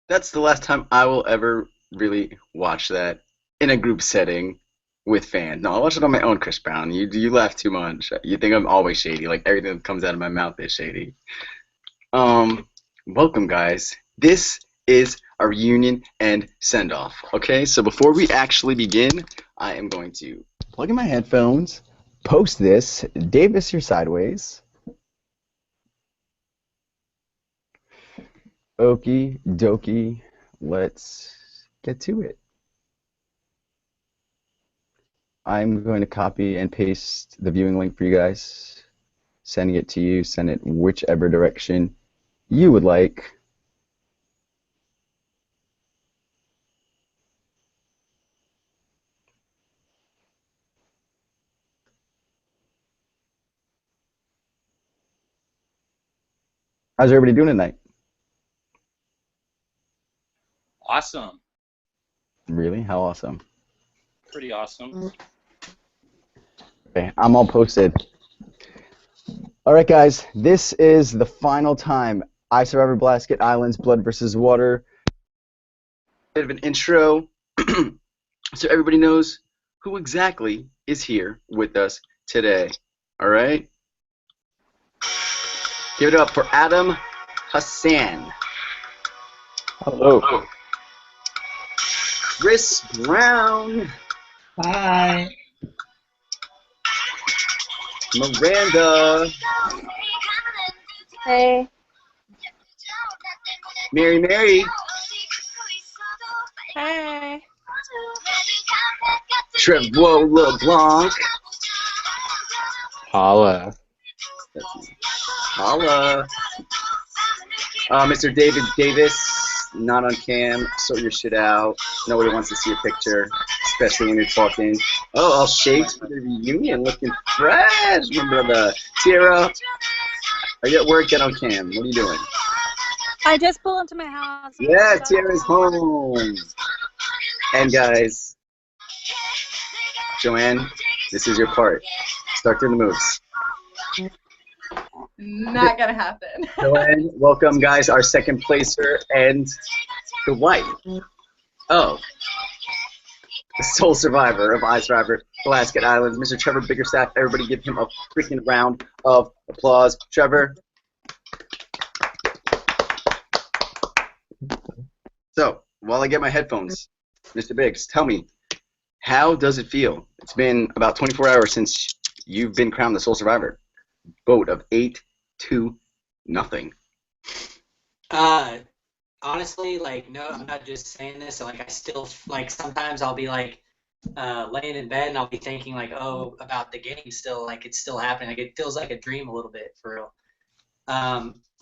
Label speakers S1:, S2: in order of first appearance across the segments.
S1: That's the last time I will ever really watch that in a group setting with fans. No, I'll watch it on my own, Chris Brown. You laugh too much. You think I'm always shady. Like everything that comes out of my mouth is shady. Um, Welcome guys. This is our reunion and send off. Okay, so before we actually begin, I am going to plug in my headphones, post this. Davis, you're sideways. Okie dokie, let's get to it. I'm going to copy and paste the viewing link for you guys, sending it to you, send it whichever direction you would like. How's everybody doing tonight?
S2: Awesome.
S1: Really? How awesome?
S2: Pretty awesome.
S1: Okay, I'm all posted. All right, guys, this is the final time iSurv1vor Blasket Islands Blood versus Water. Bit of an intro so everybody knows who exactly is here with us today. All right? Give it up for Adam Hassan.
S3: Hello.
S1: Chris Brown.
S3: Hi.
S1: Miranda.
S4: Hey.
S1: Mary.
S4: Hey.
S1: Trevor LeBlanc.
S3: Holla.
S1: Holla. Mr. David Davis, not on cam. Sort your shit out. Nobody wants to see a picture, especially when you're talking. Oh, all shapes for the reunion, looking fresh. Remember the Tierra? Are you at work? Get on cam. What are you doing?
S4: I just pulled into my house.
S1: Yeah, Tierra's home. And guys, Joanne, this is your part. Start doing the moves.
S5: Not gonna happen.
S1: Joanne, welcome, guys, our second placer and the wife of the sole survivor of iSurv1vor Blasket Islands, Mr. Trevor Biggerstaff. Everybody give him a freaking round of applause. Trevor. So, while I get my headphones, Mr. Biggs, tell me, how does it feel? It's been about 24 hours since you've been crowned the sole survivor. Vote of 8-0.
S6: Honestly, like, no, I'm not just saying this. Like, I still, like, sometimes I'll be like laying in bed and I'll be thinking like, oh, about the game still, like it's still happening. Like it feels like a dream a little bit for real.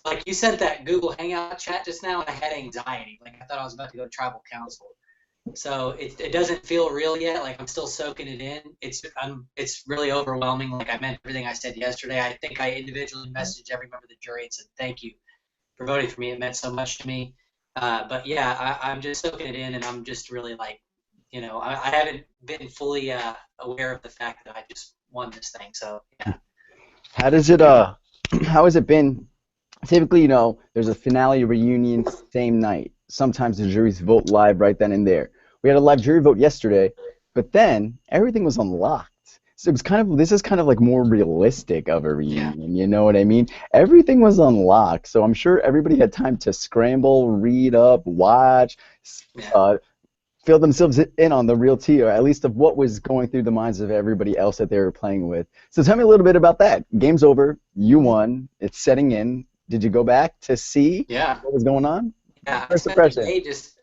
S6: Like you sent that Google Hangout chat just now, and I had anxiety. Like I thought I was about to go to tribal council. So it doesn't feel real yet. Like I'm still soaking it in. It's really overwhelming. Like I meant everything I said yesterday. I think I individually messaged every member of the jury and said thank you for voting for me. It meant so much to me. But yeah, I'm just soaking it in, and I'm just really like, you know, I haven't been fully aware of the fact that I just won this thing. So yeah.
S1: How does it how has it been? Typically, you know, there's a finale reunion same night. Sometimes the juries vote live right then and there. We had a live jury vote yesterday, but then everything was unlocked. So it's kind of this is kind of like more realistic of a reunion, you know what I mean? Everything was unlocked, so I'm sure everybody had time to scramble, read up, watch, uh, feel themselves in on the real tea, or at least of what was going through the minds of everybody else that they were playing with. So tell me a little bit about that. Game's over. You won. It's setting in. Did you go back to see what was going on?
S6: Yeah,
S1: First impression.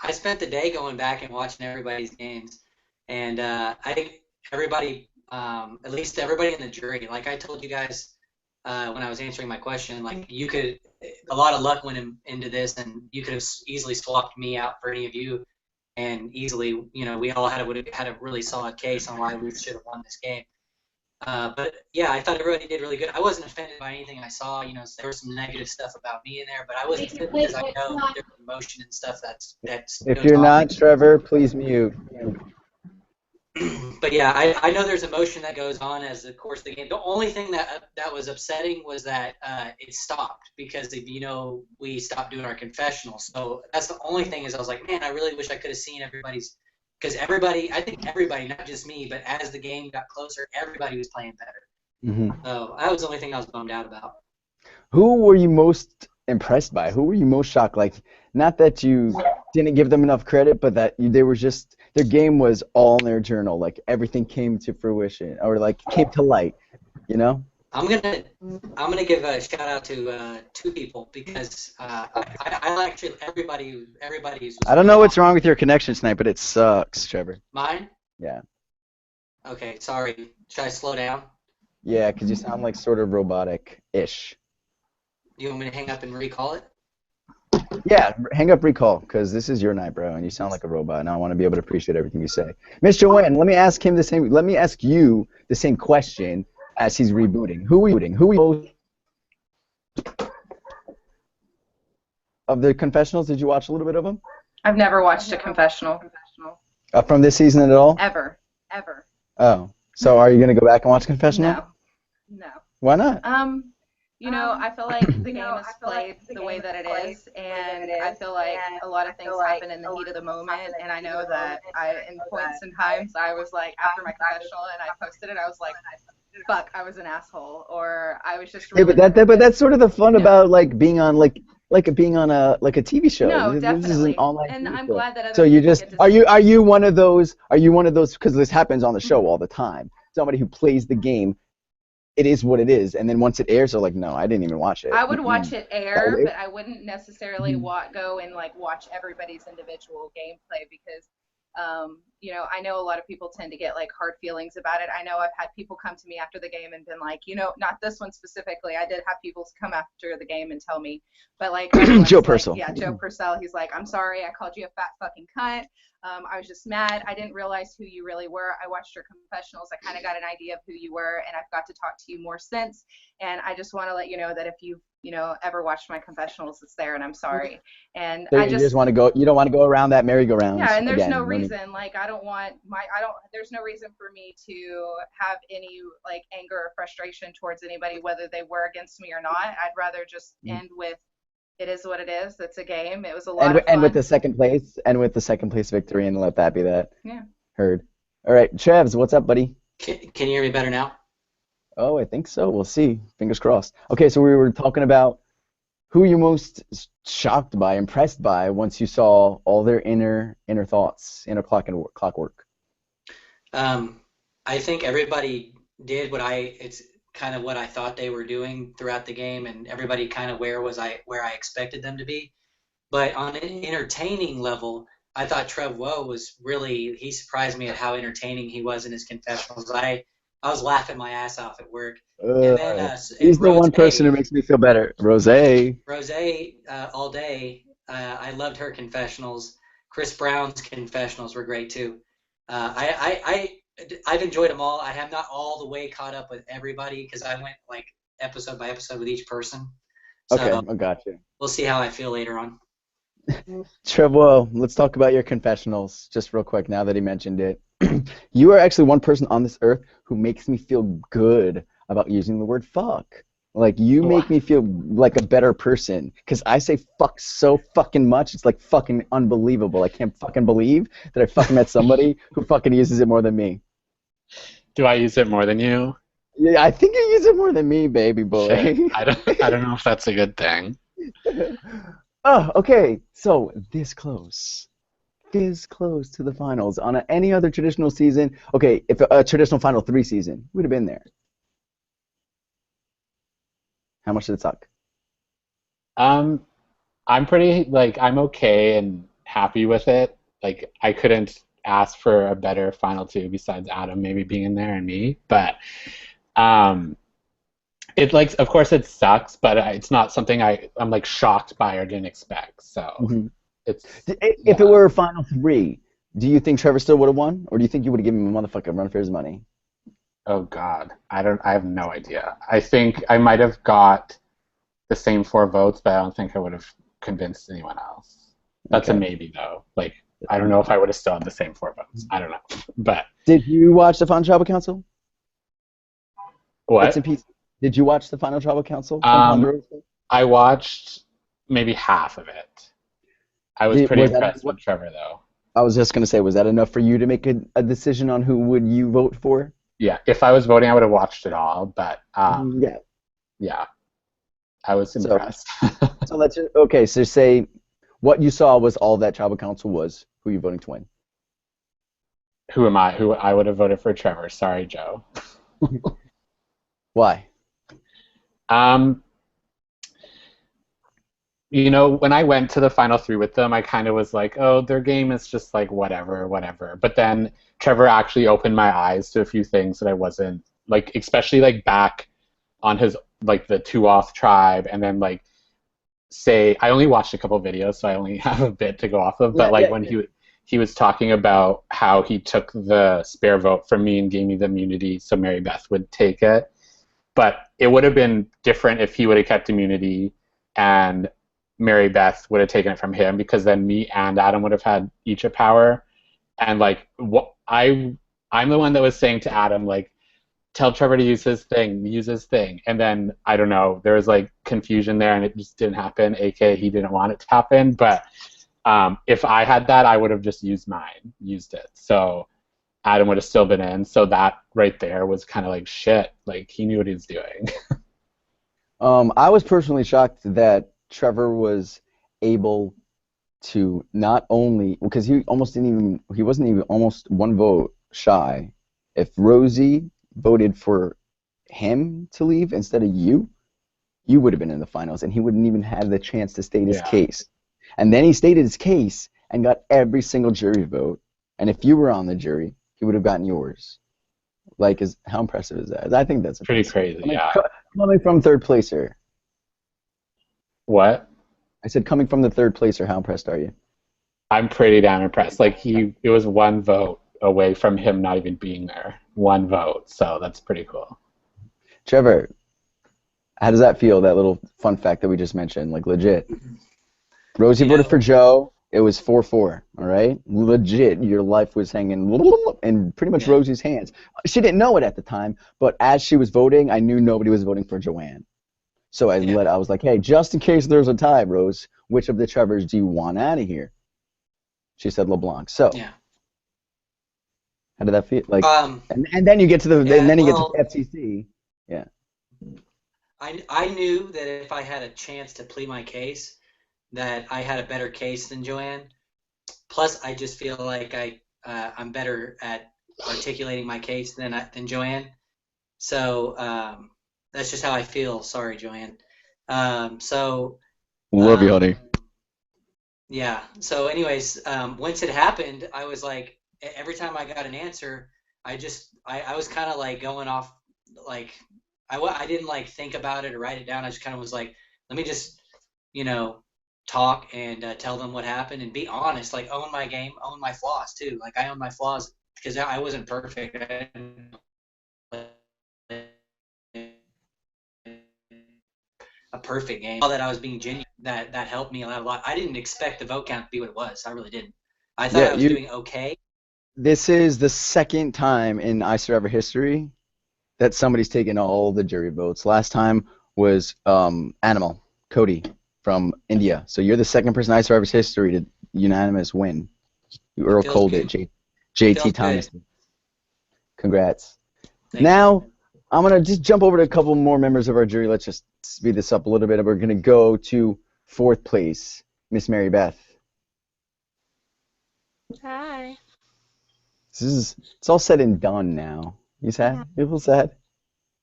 S6: I spent the day going back and watching everybody's games, and I think everybody, at least everybody in the jury, like I told you guys when I was answering my question, like a lot of luck went into this, and you could have easily swapped me out for any of you, and easily, we all would have had a really solid case on why we should have won this game. But yeah, I thought everybody did really good. I wasn't offended by anything I saw. There was some negative stuff about me in there, but I wasn't offended because I know there's emotion and stuff that's
S1: If you're not Trevor, please mute.
S6: But yeah, I know there's emotion that goes on as the course of the game. The only thing that was upsetting was that it stopped because we stopped doing our confessional. So that's the only thing is I was like, man, I really wish I could have seen everybody's. Because I think everybody, not just me, but as the game got closer, everybody was playing better.
S1: Mm-hmm.
S6: So that was the only thing I was bummed out about.
S1: Who were you most impressed by? Who were you most shocked? Like, not that you didn't give them enough credit, but that they were just their game was all in their journal. Like everything came to fruition, or like came to light.
S6: I'm gonna give a shout out to two people because I actually everybody's.
S1: I don't know what's wrong with your connection tonight, but it sucks, Trevor.
S6: Mine?
S1: Yeah.
S6: Okay, sorry. Should I slow down?
S1: Yeah, because you sound like sort of robotic-ish.
S6: You want me to hang up and recall it?
S1: Yeah, hang up, recall, because this is your night, bro, and you sound like a robot, and I want to be able to appreciate everything you say. Mr. Nguyen, let me ask you the same question as he's rebooting. Who are you of the confessionals? Did you watch a little bit of them?
S5: I've never watched a confessional.
S1: From this season at all?
S5: Ever.
S1: Oh, so are you gonna go back and watch confessional?
S5: No.
S1: Why not?
S5: I feel like the game is played the way that it is, and I feel like a lot of things happen in the heat of the moment, and I know that in points and times, I was like, after my confessional, and I posted it, I was like, fuck, I was an asshole, or I was just really...
S1: Yeah, but that's sort of the fun about like being on being on a TV show.
S5: No,
S1: this
S5: definitely.
S1: is an online
S5: and
S1: TV
S5: I'm
S1: show.
S5: glad that other
S1: So you
S5: people
S1: just
S5: get to see
S1: are you one of those because this happens on the show all the time. Somebody who plays the game, it is what it is, and then once it airs, they're like, no, I didn't even watch it.
S5: I would watch it air, but I wouldn't necessarily go and like watch everybody's individual gameplay because I know a lot of people tend to get like hard feelings about it. I know I've had people come to me after the game and been like, not this one specifically. I did have people come after the game and tell me, but like
S1: Joe Purcell.
S5: Yeah, Joe Purcell. He's like, I'm sorry, I called you a fat fucking cunt. I was just mad. I didn't realize who you really were. I watched your confessionals. I kind of got an idea of who you were, and I've got to talk to you more since. And I just want to let you know that if you've ever watched my confessionals, it's there, and I'm sorry. And
S1: So you just want to go. You don't want to go around that merry-go-round.
S5: Yeah, and there's no reason. Like there's no reason for me to have any like anger or frustration towards anybody, whether they were against me or not. I'd rather just end with, it is what it is. It's a game. It was a lot of fun.
S1: And with the second place victory, and let that be that.
S5: Yeah.
S1: Heard. All right, Trevs, what's up, buddy?
S6: Can you hear me better now?
S1: Oh, I think so. We'll see. Fingers crossed. Okay, so we were talking about who you're most shocked by, impressed by, once you saw all their inner thoughts, inner clockwork.
S6: I think everybody did it's kind of what I thought they were doing throughout the game, and everybody kind of where I expected them to be. But on an entertaining level, I thought Trev1vor was he surprised me at how entertaining he was in his confessionals. I was laughing my ass off at work. And then,
S1: he's the one person who makes me feel better. Rose,
S6: all day. I loved her confessionals. Chris Brown's confessionals were great too. I've enjoyed them all. I have not all the way caught up with everybody because I went like episode by episode with each person. So
S1: okay, I got you.
S6: We'll see how I feel later on.
S1: Trev1vor, let's talk about your confessionals just real quick now that he mentioned it. You are actually one person on this earth who makes me feel good about using the word fuck. Like, you make me feel like a better person because I say fuck so fucking much. It's like fucking unbelievable. I can't fucking believe that I fucking met somebody who fucking uses it more than me.
S3: Do I use it more than you?
S1: Yeah, I think you use it more than me, baby boy.
S3: Shit. I don't know if that's a good thing.
S1: Oh, okay. So this close to the finals on any other traditional season. Okay, if a traditional Final 3 season, we'd have been there. How much did it suck?
S3: Um, I'm pretty I'm okay and happy with it. Like I couldn't ask for a better final two besides Adam maybe being in there and me, but um, it of course it sucks, but it's not something I'm like shocked by or didn't expect. So it's
S1: If it were a Final 3, do you think Trevor still would have won, or do you think you would have given him a motherfucking run for his money?
S3: Oh God, I have no idea. I think I might have got the same 4 votes, but I don't think I would have convinced anyone else. That's a maybe though. Like I don't know if I would have still had the same 4 votes. I don't know. But
S1: did you watch the Final Tribal Council?
S3: What?
S1: Bits and pieces. Did you watch the Final Tribal Council?
S3: I watched maybe half of it. I was pretty impressed with Trevor though.
S1: I was just gonna say, was that enough for you to make a decision on who would you vote for?
S3: Yeah, if I was voting, I would have watched it all. But yeah, I was impressed.
S1: So let's okay. So say what you saw was all that Tribal Council was. Who are you voting to win?
S3: Who am I? Who I would have voted for Trevor. Sorry, Joe.
S1: Why?
S3: You know, when I went to the final 3 with them, I kind of was like, oh, their game is just like whatever. But then Trevor actually opened my eyes to a few things that I wasn't like, especially like back on his like the 2-off tribe, and then like say I only watched a couple videos, so I only have a bit to go off of. But when he was talking about how he took the spare vote from me and gave me the immunity so Mary Beth would take it. But it would have been different if he would have kept immunity and Mary Beth would have taken it from him, because then me and Adam would have had each a power. And like I'm the one that was saying to Adam, like, tell Trevor to use his thing. And then I don't know, there was like confusion there and it just didn't happen, aka he didn't want it to happen. But if I had that, I would have just used it. So Adam would have still been in. So that right there was kind of like shit. Like he knew what he was doing.
S1: I was personally shocked that Trevor was able to not only, because he wasn't even almost 1 vote shy. If Rosie voted for him to leave instead of you would have been in the finals, and he wouldn't even have the chance to state his case. And then he stated his case and got every single jury vote. And if you were on the jury, he would have gotten yours. Like, how impressive is that? I think that's
S3: pretty crazy.
S1: Coming from third placer.
S3: What?
S1: I said coming from the third placer. How impressed are you?
S3: I'm pretty damn impressed. Like it was 1 vote away from him not even being there. 1 vote. So that's pretty cool.
S1: Trevor, how does that feel? That little fun fact that we just mentioned, like legit. Rosie voted for Joe. It was 4-4. All right, legit. Your life was hanging in pretty much Rosie's hands. She didn't know it at the time, but as she was voting, I knew nobody was voting for Joanne. So I was like, hey, just in case there's a tie, Rose, which of the Trevors do you want out of here? She said LeBlanc. So how did that feel? Like, and then you get to the and then you get to the FCC. Yeah.
S6: I knew that if I had a chance to plead my case, that I had a better case than Joanne. Plus, I just feel like I'm better at articulating my case than Joanne. So that's just how I feel. Sorry, Joanne.
S1: Love you, honey.
S6: Yeah. So, anyways, once it happened, I was like, every time I got an answer, I was kind of like going off, like I didn't like think about it or write it down. I just kind of was like, let me just, talk and tell them what happened and be honest, like own my game, own my flaws too. Like I own my flaws because I wasn't perfect. I didn't a perfect game. All that I was being genuine, that helped me out a lot. I didn't expect the vote count to be what it was. I really didn't. I thought I was doing okay.
S1: This is the second time in iSurv1vor history that somebody's taken all the jury votes. Last time was Animal, Cody from India. So you're the second person in iSurv1vor's history to unanimous win. You Earl Cold it, JT Thomas. Congrats. Now, I'm going to just jump over to a couple more members of our jury. Let's just speed this up a little bit. We're going to go to 4th place, Miss Mary Beth.
S7: Hi.
S1: It's all said and done now. You sad? You feel sad?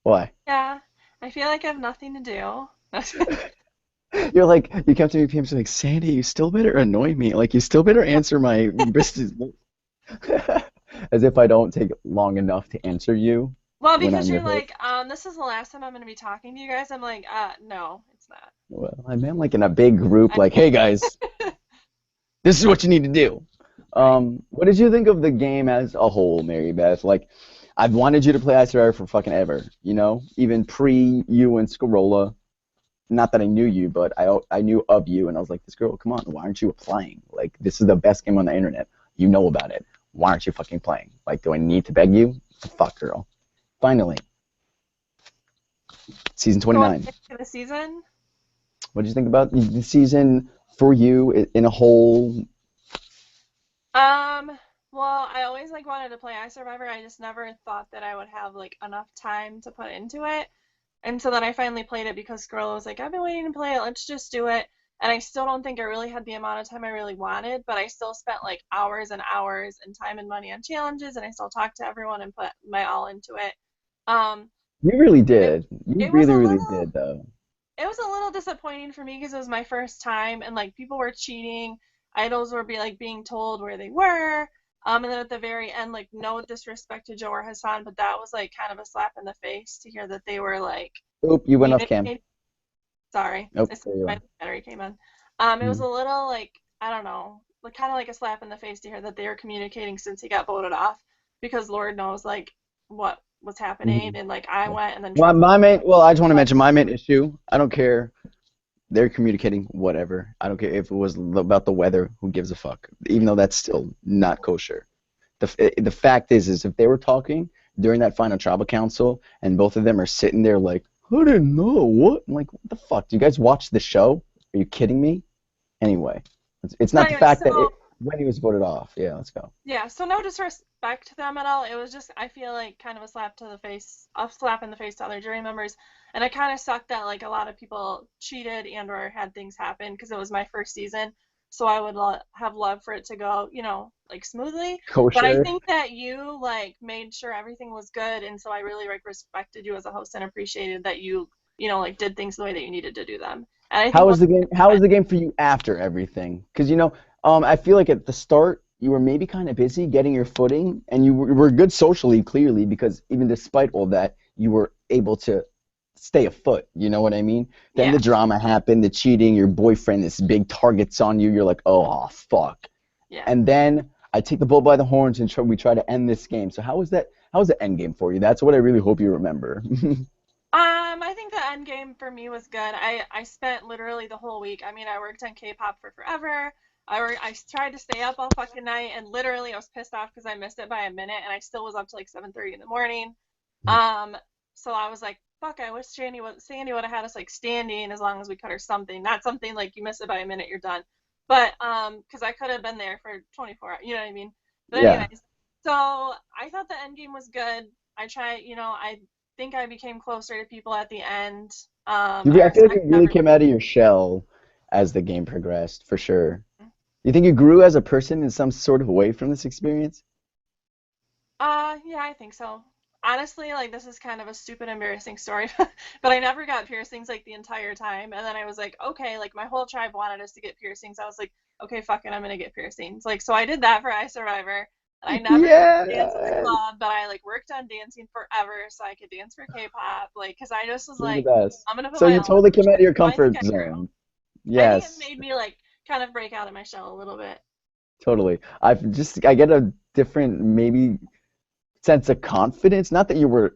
S1: Why?
S7: Yeah, I feel like I have nothing to do.
S1: You're like, you come to me, PMs, like, Sandy, you still better annoy me. Like, you still better answer my business. As if I don't take long enough to answer you.
S7: Well, because you're like, this is the last time I'm going to be talking to you guys. I'm like, no, it's not.
S1: Well, I meant like in a big group, like, hey, guys, this is what you need to do. What did you think of the game as a whole, Mary Beth? Like, I've wanted you to play iSurv1vor for fucking ever, you know? Even pre you and Scorolla. Not that I knew you, but I knew of you, and I was like, this girl, come on, why aren't you applying? Like, this is the best game on the internet. You know about it. Why aren't you fucking playing? Like, do I need to beg you? Fuck, girl. Finally. Season 29.
S7: The season?
S1: What did you think about the season for you in a whole?
S7: Well, I always like wanted to play iSurv1vor. I just never thought that I would have like enough time to put into it. And so then I finally played it because Scrolla was like, I've been waiting to play it, let's just do it. And I still don't think I really had the amount of time I really wanted, but I still spent like hours and hours and time and money on challenges, and I still talked to everyone and put my all into it.
S1: You really did. You really did, though.
S7: It was a little disappointing for me because it was my first time, and like people were cheating. Idols were being told where they were. And then at the very end, like, no disrespect to Joe or Hassan, but that was like kind of a slap in the face to hear that they were like.
S1: Oop, you went off cam.
S7: Sorry.
S1: Nope,
S7: My battery came on. It was a little like, I don't know, like kind of like a slap in the face to hear that they were communicating since he got voted off, because Lord knows like what was happening, and like I went and then.
S1: Well, I just want to mention my main issue. I don't care. They're communicating whatever. I don't care if it was about the weather. Who gives a fuck? Even though that's still not kosher. The fact is if they were talking during that final tribal council and both of them are sitting there like, I didn't know what. I'm like, what the fuck? Do you guys watch the show? Are you kidding me? Anyway, it's not the fact that when he was voted off. Yeah, let's go.
S7: Yeah, so no disrespect to them at all. It was just, I feel like, kind of a slap in the face to other jury members. And it kind of sucked that like a lot of people cheated and or had things happen because it was my first season. So I would have loved for it to go, you know, like smoothly.
S1: Kosher.
S7: But I think that you like made sure everything was good, and so I really like respected you as a host and appreciated that you know, like did things the way that you needed to do them. And I think
S1: how was the game? How was the game for you after everything? Because you know, I feel like at the start you were maybe kind of busy getting your footing, and you were good socially, clearly, because even despite all that, you were able to stay afoot. You know what I mean? Then the drama happened, the cheating, your boyfriend, this big targets on you. You're like, oh fuck.
S7: Yeah.
S1: And then I take the bull by the horns and we try to end this game. So how was that? How was the end game for you? That's what I really hope you remember.
S7: I think the end game for me was good. I spent literally the whole week. I mean, I worked on K-pop for forever. I tried to stay up all fucking night, and literally I was pissed off because I missed it by a minute, and I still was up to like 7:30 in the morning. So I was like, fuck, I wish Sandy would have had us like standing as long as we could or something. Not something like you miss it by a minute, you're done. But because I could have been there for 24 hours, you know what I mean? But anyways, so I thought the end game was good. I think I became closer to people at the end. I feel like
S1: you really came out of your shell as the game progressed, for sure. You think you grew as a person in some sort of way from this experience?
S7: Yeah, I think so. Honestly, like, this is kind of a stupid, embarrassing story, but I never got piercings, like, the entire time, and then I was like, okay, like, my whole tribe wanted us to get piercings. I was like, okay, fuck it, I'm gonna get piercings. Like, so I did that for iSurv1vor, and I never danced in the club, but I, like, worked on dancing forever so I could dance for K-pop, like, because I just was like, I'm gonna put
S1: so
S7: my
S1: you totally came out of your comfort zone. Yes.
S7: I think it made me, like, kind of break out of my shell a little bit.
S1: Totally. I get a different, maybe, sense of confidence. Not that you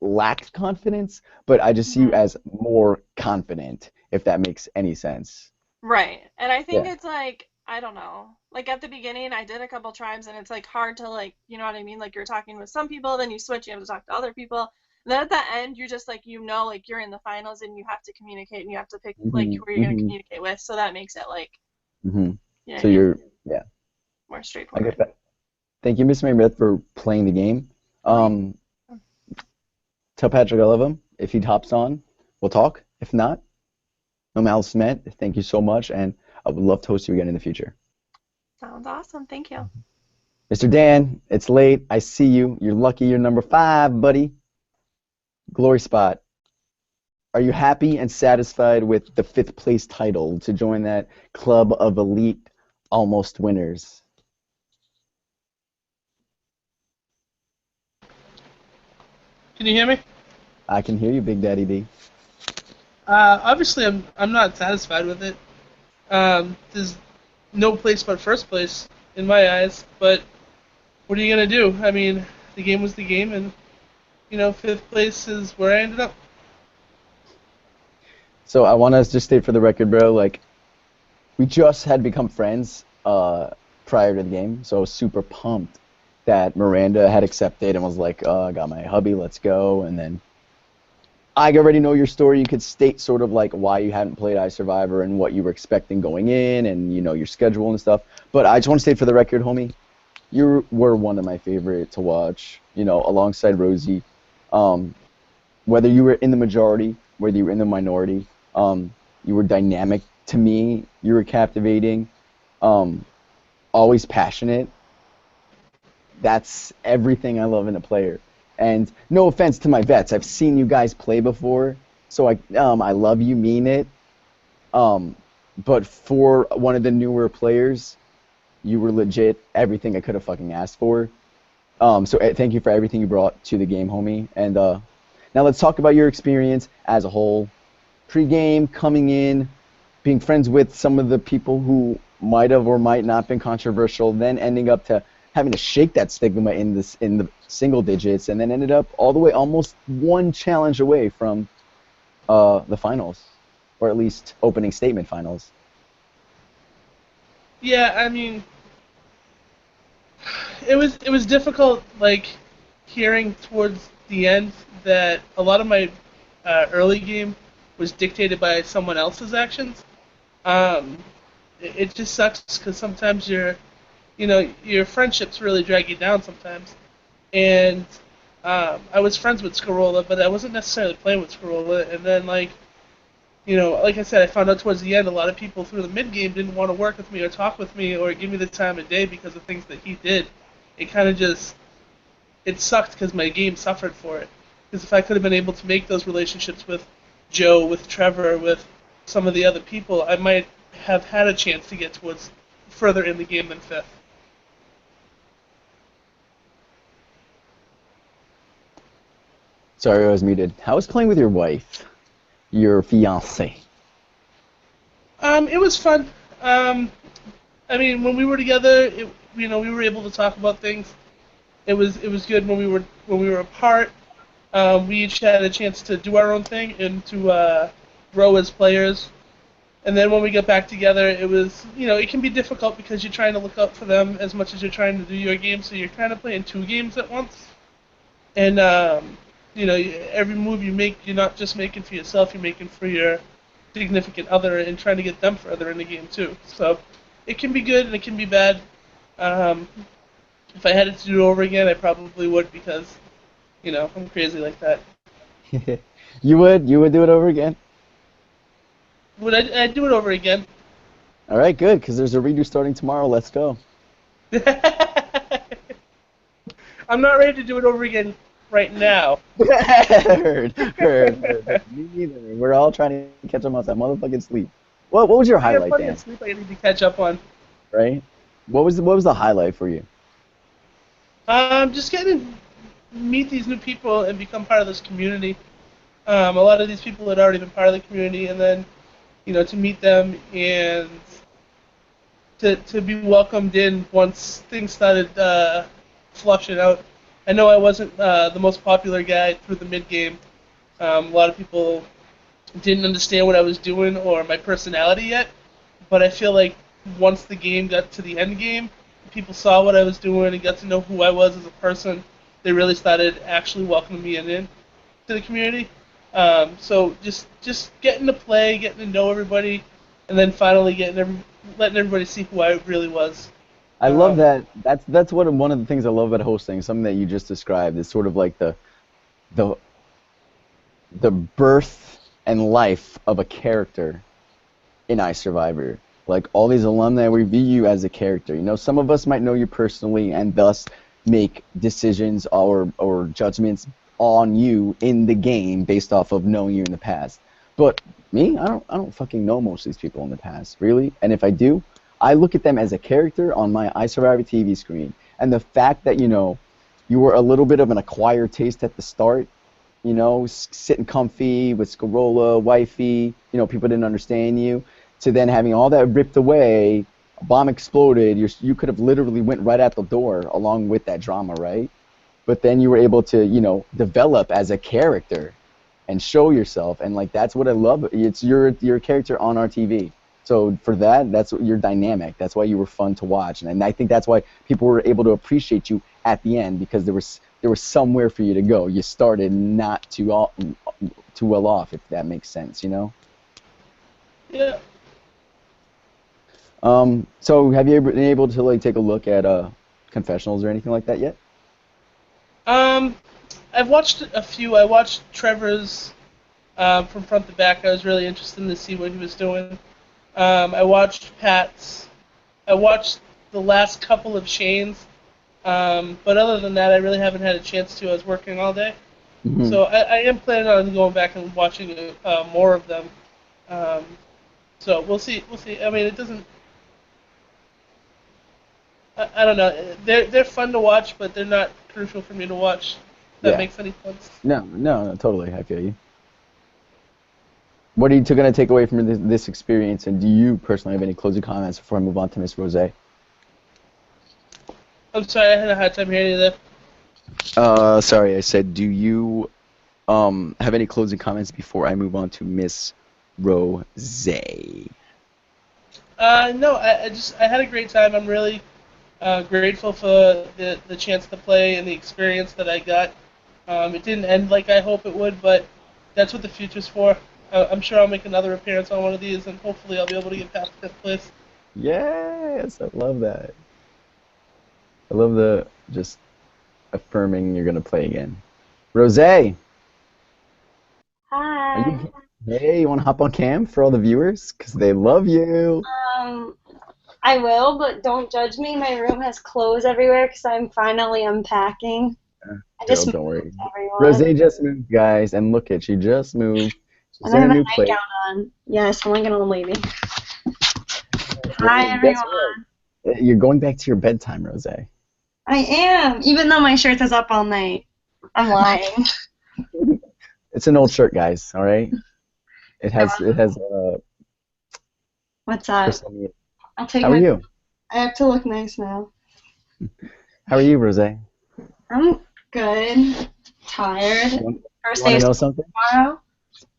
S1: lacked confidence, but I just see you as more confident, if that makes any sense.
S7: Right. And I think it's like, I don't know, like at the beginning I did a couple tribes, and it's like hard to, like, you know what I mean, like you're talking with some people, then you switch, you have to talk to other people, and then at the end you're just like, you know, like you're in the finals and you have to communicate and you have to pick like who you're going to communicate with, so that makes it like
S1: so you're
S7: more straightforward.
S1: I get that. Thank you, Miss Mary Beth, for playing the game.
S8: Tell Patrick I love him. If he hops on, we'll talk. If not, no malice meant. Thank you so much, and I would love to host you again in the future.
S7: Sounds awesome. Thank you.
S8: Mr. Dan, it's late. I see you. You're lucky you're number 5, buddy. Glory spot. Are you happy and satisfied with the 5th place title to join that club of elite almost winners?
S9: Can you hear me?
S8: I can hear you, Big Daddy D.
S9: Obviously, I'm not satisfied with it. There's no place but first place in my eyes. But what are you gonna do? I mean, the game was the game, and 5th place is where I ended up.
S8: So I want to just state for the record, bro, like, we just had become friends prior to the game, so I was super pumped that Miranda had accepted and was like, I got my hubby, let's go. And then I already know your story. You could state sort of like why you hadn't played iSurvivor and what you were expecting going in and, your schedule and stuff. But I just want to state for the record, homie, you were one of my favorite to watch, alongside Rosie. Whether you were in the majority, whether you were in the minority, you were dynamic to me. You were captivating, always passionate. That's everything I love in a player. And no offense to my vets, I've seen you guys play before, so I love you, mean it. But for one of the newer players, you were legit everything I could have fucking asked for. So thank you for everything you brought to the game, homie. And now let's talk about your experience as a whole. Pre-game, coming in, being friends with some of the people who might have or might not been controversial, then ending up to having to shake that stigma in the single digits, and then ended up all the way almost one challenge away from the finals, or at least opening statement finals.
S9: Yeah, I mean, it was difficult, like, hearing towards the end that a lot of my early game was dictated by someone else's actions. It just sucks because sometimes your friendships really drag you down sometimes. And I was friends with Scarola, but I wasn't necessarily playing with Scarola. And then, like I said, I found out towards the end a lot of people through the mid-game didn't want to work with me or talk with me or give me the time of day because of things that he did. It kind of it sucked because my game suffered for it. Because if I could have been able to make those relationships with Joe, with Trevor, with some of the other people, I might have had a chance to get towards further in the game than 5th.
S8: Sorry, I was muted. How was playing with your wife, your fiancé?
S9: It was fun. I mean, when we were together, we were able to talk about things. It was good when we were apart. We each had a chance to do our own thing and to grow as players. And then when we got back together, it was, it can be difficult because you're trying to look out for them as much as you're trying to do your game, so you're kind of playing 2 games at once. And, every move you make, you're not just making for yourself, you're making for your significant other and trying to get them further in the game, too. So it can be good and it can be bad. If I had it to do it over again, I probably would because, I'm crazy like that.
S8: You would do it over again?
S9: I'd do it over again.
S8: All right, good, because there's a redo starting tomorrow. Let's go.
S9: I'm not ready to do it over again right now.
S8: heard. Me neither. We're all trying to catch up on that motherfucking sleep. What was your highlight, Dan?
S9: I have plenty of sleep I need to catch up on.
S8: Right? What was the highlight for you?
S9: Just getting to meet these new people and become part of this community. A lot of these people had already been part of the community, and then, to meet them and to be welcomed in once things started flushing out. I know I wasn't the most popular guy through the mid-game. A lot of people didn't understand what I was doing or my personality yet, but I feel like once the game got to the end game, people saw what I was doing and got to know who I was as a person. They really started actually welcoming me in to the community. So just getting to play, getting to know everybody, and then finally letting everybody see who I really was.
S8: I love that. That's one of the things I love about hosting. Something that you just described is sort of like the the birth and life of a character in iSurvivor. Like, all these alumni, we view you as a character. You know, some of us might know you personally and thus make decisions or judgments on you in the game based off of knowing you in the past. But me, I don't fucking know most of these people in the past, really. And if I do, I look at them as a character on my iSurvivor TV screen. And the fact that, you know, you were a little bit of an acquired taste at the start, you know, sitting comfy with Scorola, wifey, you know, people didn't understand you, to then having all that ripped away, a bomb exploded, you could have literally went right out the door along with that drama, right? But then you were able to, you know, develop as a character and show yourself, and like that's what I love. It's your character on our TV. So for that, that's what you're dynamic. That's why you were fun to watch, and I think that's why people were able to appreciate you at the end, because there was somewhere for you to go. You started not too well off, if that makes sense, you know.
S9: Yeah.
S8: So have you been able to like take a look at confessionals or anything like that yet?
S9: I've watched a few. I watched Trevor's from front to back. I was really interested to see what he was doing. I watched Pat's. I watched the last couple of Shane's. But other than that, I really haven't had a chance to. I was working all day.
S8: Mm-hmm.
S9: So I am planning on going back and watching more of them. So we'll see. We'll see. I mean, it doesn't. I don't know. They're fun to watch, but they're not crucial for me to watch. If that makes any sense.
S8: No, totally. I feel you. What are you going to take away from this experience, and do you personally have any closing comments before I move on to Miss Rose?
S9: I'm sorry, I had a hard time hearing you there.
S8: Sorry, I said, do you have any closing comments before I move on to Miss Rose?
S9: No, I had a great time. I'm really grateful for the chance to play and the experience that I got. It didn't end like I hope it would, but that's what the future's for. I'm sure I'll make another appearance on one of these, and hopefully I'll be able to get past fifth place.
S8: Yes, I love that. I love the just affirming you're going to play again. Rose!
S10: Hi.
S8: Hey, you want to hop on cam for all the viewers? Because they love you.
S10: I will, but don't judge me. My room has clothes everywhere because I'm finally unpacking. I just
S8: don't worry.
S10: everyone.
S8: Rose just moved, guys, and look at, she just moved. She's
S10: I
S8: in
S10: have
S8: a
S10: a
S8: new place.
S10: nightgown on. Yes, I'm like an old lady. Hi, everyone.
S8: You're going back to your bedtime, Rose.
S10: I am, even though my shirt is up all night. I'm lying.
S8: It's an old shirt, guys. All right. It has.
S10: What's up? I'll take
S8: How are you?
S10: I have to look nice now.
S8: How are you, Rose?
S10: I'm good. Tired. First day
S8: Want to
S10: of
S8: know something?
S10: tomorrow.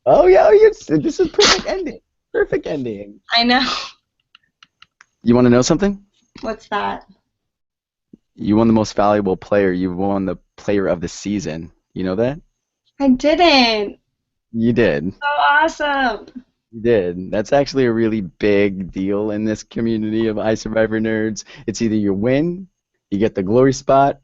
S8: Oh yeah, this is perfect ending. Perfect ending.
S10: I know.
S8: You want to know something?
S10: What's that?
S8: You won the most valuable player. You won the player of the season. You know that?
S10: I didn't.
S8: You did.
S10: So awesome.
S8: You did. That's actually a really big deal in this community of iSurvivor nerds. It's either you win, you get the glory spot,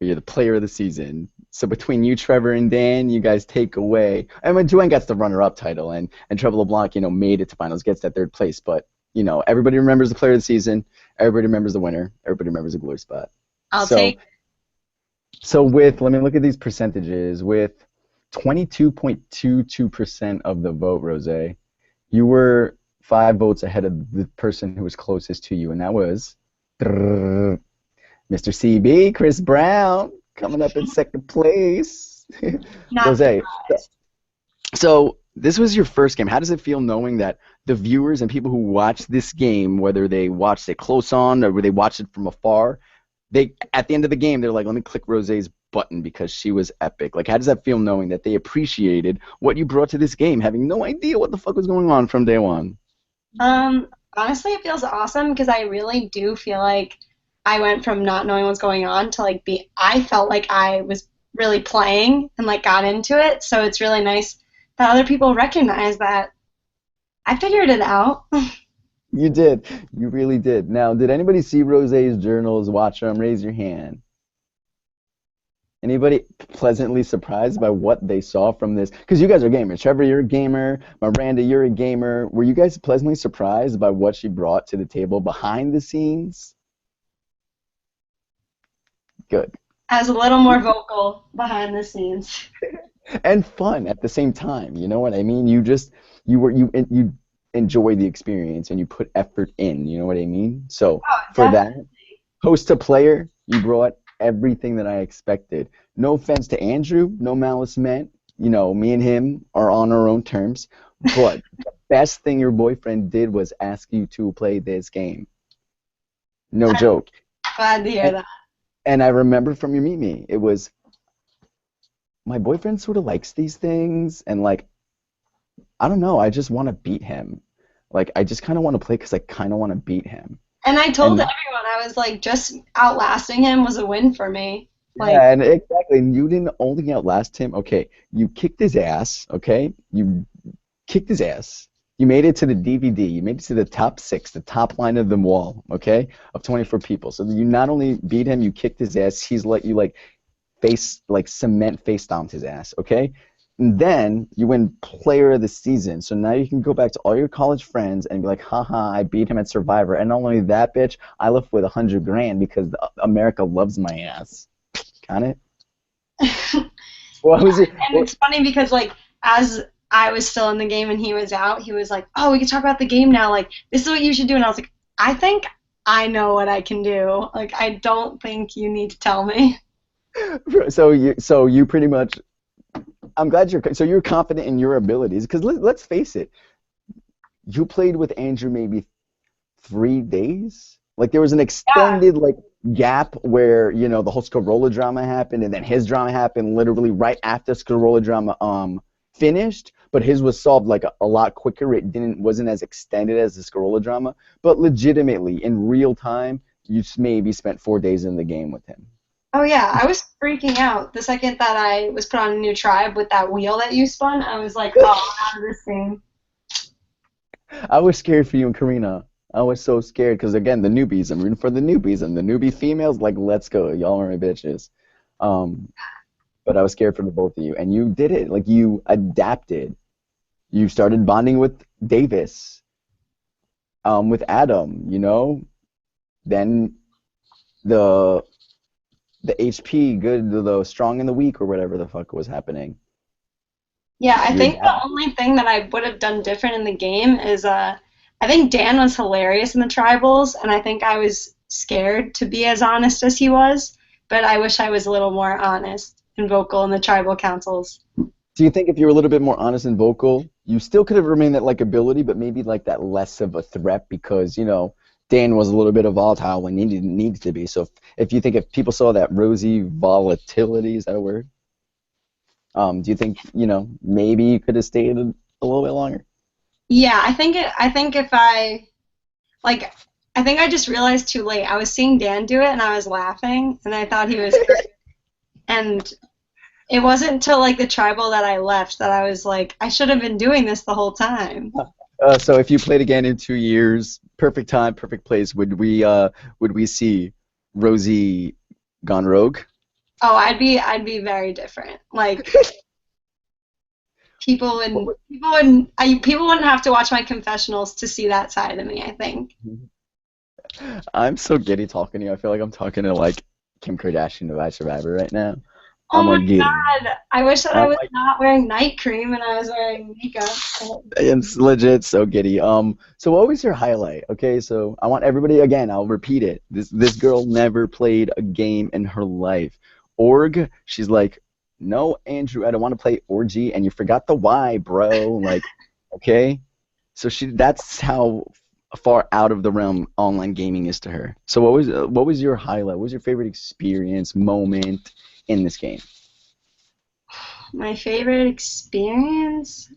S8: or you're the player of the season. So between you, Trevor, and Dan, you guys take away. I mean, Joanne gets the runner-up title, and Trevor LeBlanc, made it to finals, gets that third place. But everybody remembers the player of the season. Everybody remembers the winner. Everybody remembers the glory spot.
S10: I'll take.
S8: So let me look at these percentages. With 22.22% of the vote, Rose, you were 5 votes ahead of the person who was closest to you, and that was Mr. CB, Chris Brown, coming up in second place. Rose, so this was your first game. How does it feel knowing that the viewers and people who watch this game, whether they watched it close on or they watched it from afar, at the end of the game, they're like, let me click Rose's button because she was epic. Like, how does that feel knowing that they appreciated what you brought to this game, having no idea what the fuck was going on from day one?
S10: Honestly, it feels awesome because I really do feel like I went from not knowing what's going on to I felt like I was really playing and got into it. So it's really nice that other people recognize that I figured it out.
S8: You did. You really did. Now, did anybody see Rose's journals? Watch them. Raise your hand. Anybody pleasantly surprised by what they saw from this? Because you guys are gamers. Trevor, you're a gamer. Miranda, you're a gamer. Were you guys pleasantly surprised by what she brought to the table behind the scenes? Good.
S10: I was a little more vocal behind the scenes.
S8: And fun at the same time. You know what I mean? You enjoy the experience and you put effort in. You know what I mean? So
S10: Oh,
S8: for
S10: definitely.
S8: that, host to player, you brought everything that I expected. No offense to Andrew, no malice meant. You know, me and him are on our own terms. But the best thing your boyfriend did was ask you to play this game. No
S10: I'm
S8: joke.
S10: glad to hear
S8: And,
S10: that.
S8: and I remember from your Meet Me, it was my boyfriend sort of likes these things, and like, I don't know, I just want to beat him. Like, I just kind of want to play because I kind of want to beat him.
S10: And I told
S8: And that,
S10: everyone, I was like, just outlasting him was a win for me. Like,
S8: yeah, and exactly, and you didn't only outlast him. Okay, you kicked his ass. Okay, you kicked his ass. You made it to the DVD. You made it to the top 6, the top line of the wall. Okay, of 24 people. So you not only beat him, you kicked his ass. He's let you like cement face stomped his ass. Okay, and then you win Player of the Season. So now you can go back to all your college friends and be like, haha, I beat him at Survivor. And not only that, bitch, I left with $100,000 because America loves my ass. Got it? What was it?
S10: and it's funny because like as I was still in the game and he was out, he was like, "Oh, we can talk about the game now. Like this is what you should do." And I was like, "I think I know what I can do. Like I don't think you need to tell me."
S8: So you pretty much. I'm glad you're confident in your abilities because let's face it, you played with Andrew maybe 3 days. Like there was an
S10: Yeah.
S8: extended like gap where the whole Scorolla drama happened and then his drama happened literally right after Scorolla drama finished, but his was solved like a lot quicker. It wasn't as extended as the Scorolla drama, but legitimately in real time, you maybe spent 4 days in the game with him.
S10: Oh yeah, I was freaking out the second that I was put on a new tribe with that wheel that you spun. I was like, "Oh, I'm out of this game."
S8: I was scared for you and Karina. I was so scared because again, the newbies. I'm rooting for the newbies and the newbie females. Like, let's go, y'all are my bitches. But I was scared for the both of you, and you did it. Like you adapted. You started bonding with Davis, with Adam. Then the HP, good, the strong and the weak, or whatever the fuck was happening.
S10: Yeah, I
S8: You
S10: think the
S8: adapted.
S10: only thing that I would have done different in the game is I think Dan was hilarious in the tribals, and I think I was scared to be as honest as he was, but I wish I was a little more honest and vocal in the tribal councils.
S8: Do you think if you were a little bit more honest and vocal, you still could have remained that likability, but maybe like that less of a threat because Dan was a little bit of volatile when he didn't need to be. So if people saw that rosy volatility, is that a word? Do you think maybe you could have stayed a little bit longer?
S10: Yeah, I think if like I think I just realized too late. I was seeing Dan do it and I was laughing and I thought he was great. And it wasn't until like the tribal that I left that I was like, I should have been doing this the whole time.
S8: So if you played again in 2 years, perfect time, perfect place, would we see Rosie gone rogue?
S10: Oh, I'd be very different. Like people wouldn't have to watch my confessionals to see that side of me, I think.
S8: I'm so giddy talking to you. I feel like I'm talking to like Kim Kardashian of iSurvivor right now.
S10: Oh
S8: I'm
S10: my
S8: like giddy.
S10: God. I wish that I
S8: I'm
S10: was
S8: like,
S10: not wearing night cream and I was wearing makeup.
S8: I'm legit so giddy. So what was your highlight? Okay, so I want everybody again. I'll repeat it. This girl never played a game in her life. Org. She's like, no, Andrew, I don't want to play orgy, and you forgot the Y, bro. Like, okay. So that's how far out of the realm online gaming is to her. So what was your highlight? What was your favorite experience moment in this game?
S10: My favorite experience?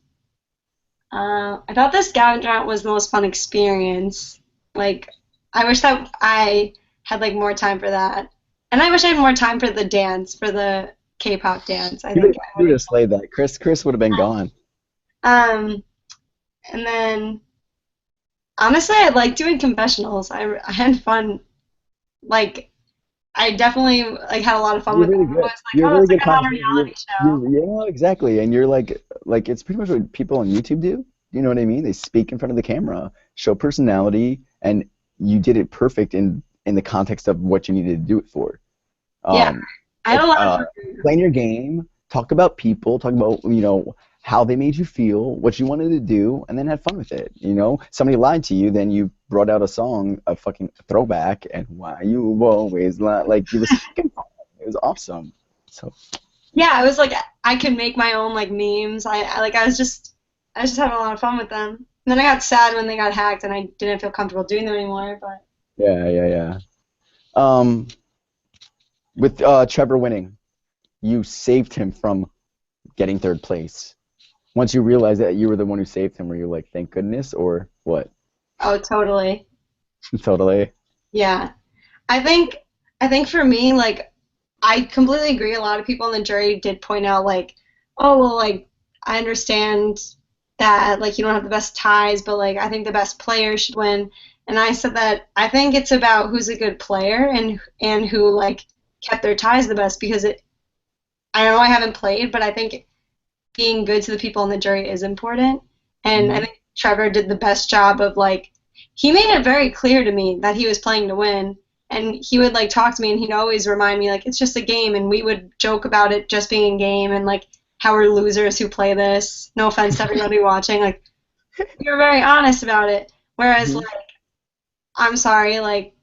S10: I thought the scavenger hunt was the most fun experience. Like, I wish that I had like more time for that, and I wish I had more time for the dance, for the K-pop dance. I think I
S8: You
S10: would
S8: would have slayed that. Chris would have been gone.
S10: have. And then honestly, I like doing confessionals. I had fun. Like, I definitely like had a lot of fun
S8: You're
S10: with it.
S8: really
S10: I
S8: good.
S10: was like,
S8: You're a
S10: oh,
S8: really
S10: it's
S8: good
S10: like I'm on a
S8: commentator.
S10: reality show.
S8: Yeah, exactly. And you're like it's pretty much what people on YouTube do. You know what I mean? They speak in front of the camera, show personality, and you did it perfect in the context of what you needed to do it for.
S10: Yeah,
S8: Um,
S10: I had a lot of fun.
S8: Playing your game, talk about people, talk about how they made you feel, what you wanted to do, and then have fun with it. Somebody lied to you, then you brought out a song, a fucking throwback, and why you always lie, like you was fucking fun. It was awesome. So
S10: Yeah, I was like, I could make my own like memes. I was just having a lot of fun with them. And then I got sad when they got hacked, and I didn't feel comfortable doing them anymore. But
S8: yeah. Um, with Trevor winning, you saved him from getting third place. Once you realized that you were the one who saved him, were you like, thank goodness, or what?
S10: oh, totally.
S8: Totally.
S10: Yeah, I think for me, like, I completely agree. A lot of people in the jury did point out, like, oh, well, like, I understand that, like, you don't have the best ties, but, like, I think the best player should win. And I said that I think it's about who's a good player and who, like, kept their ties the best because I know I haven't played, but I think being good to the people in the jury is important. And I think Trevor did the best job of, like, he made it very clear to me that he was playing to win. And he would, like, talk to me, and he'd always remind me, like, it's just a game, and we would joke about it just being a game, and, like, how we're losers who play this. No offense to everybody watching. Like, we were very honest about it. Whereas, like, I'm sorry, like,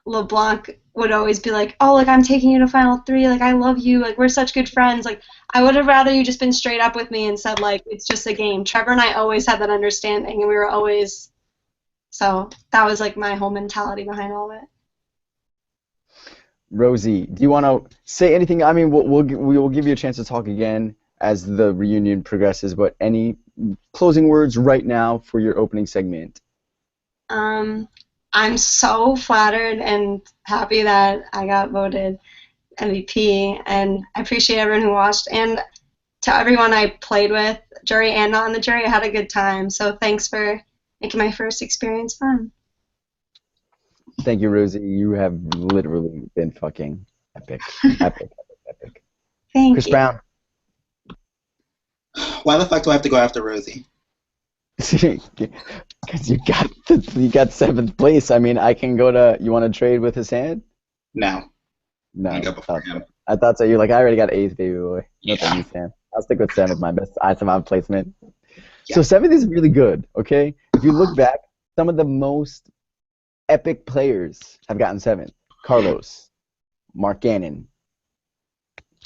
S10: LeBlanc would always be like, oh, like, I'm taking you to Final Three. Like, I love you. Like, we're such good friends. Like, I would have rather you just been straight up with me and said, like, it's just a game. Trevor and I always had that understanding, and we were always – so that was, like, my whole mentality behind all of it.
S8: Rosie, do you want to say anything? I mean, we will give you a chance to talk again as the reunion progresses, but any closing words right now for your opening segment?
S10: I'm so flattered and happy that I got voted MVP, and I appreciate everyone who watched. And to everyone I played with, jury and not in the jury, I had a good time. So thanks for making my first experience fun.
S8: Thank you, Rosie. You have literally been fucking epic. Epic.
S10: Thank
S8: Chris
S10: you.
S8: Brown.
S11: Why the fuck do I have to go after Rosie?
S8: Because you got seventh place. I mean, I can go to. You want to trade with Hassan?
S11: No.
S8: No.
S11: I go before him.
S8: I thought so. You're like, I already got eighth, baby boy. No,
S11: Yeah.
S8: thank you, Sam. I'll stick with seventh, my best item placement.
S11: Yeah.
S8: So seventh is really good. Okay, if you look back, some of the most epic players have gotten seventh. Carlos, Mark Gannon,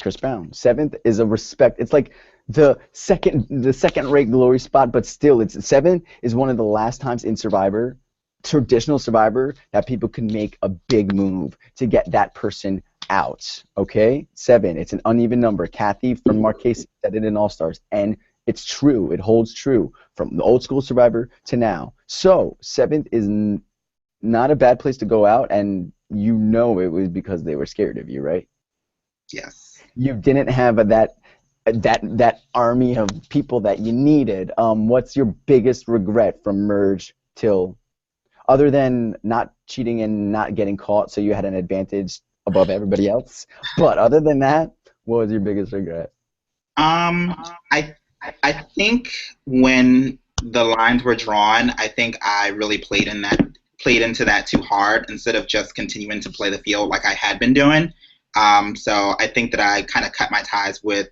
S8: Chris Brown. Seventh is a respect. It's like the second-rate glory spot, but still, it's seventh is one of the last times in Survivor, traditional Survivor, that people can make a big move to get that person out. Okay, 7. It's an uneven number. Kathy from Marquez said it in All Stars, and it's true. It holds true from the old school Survivor to now. So 7th is not a bad place to go out, and you know it was because they were scared of you, right?
S11: Yes.
S8: You didn't have that army of people that you needed. What's your biggest regret from Merge till, other than not cheating and not getting caught, so you had an advantage above everybody else? But other than that, what was your biggest regret?
S11: I think when the lines were drawn, I think I really played into that too hard instead of just continuing to play the field like I had been doing. So I think that I kind of cut my ties with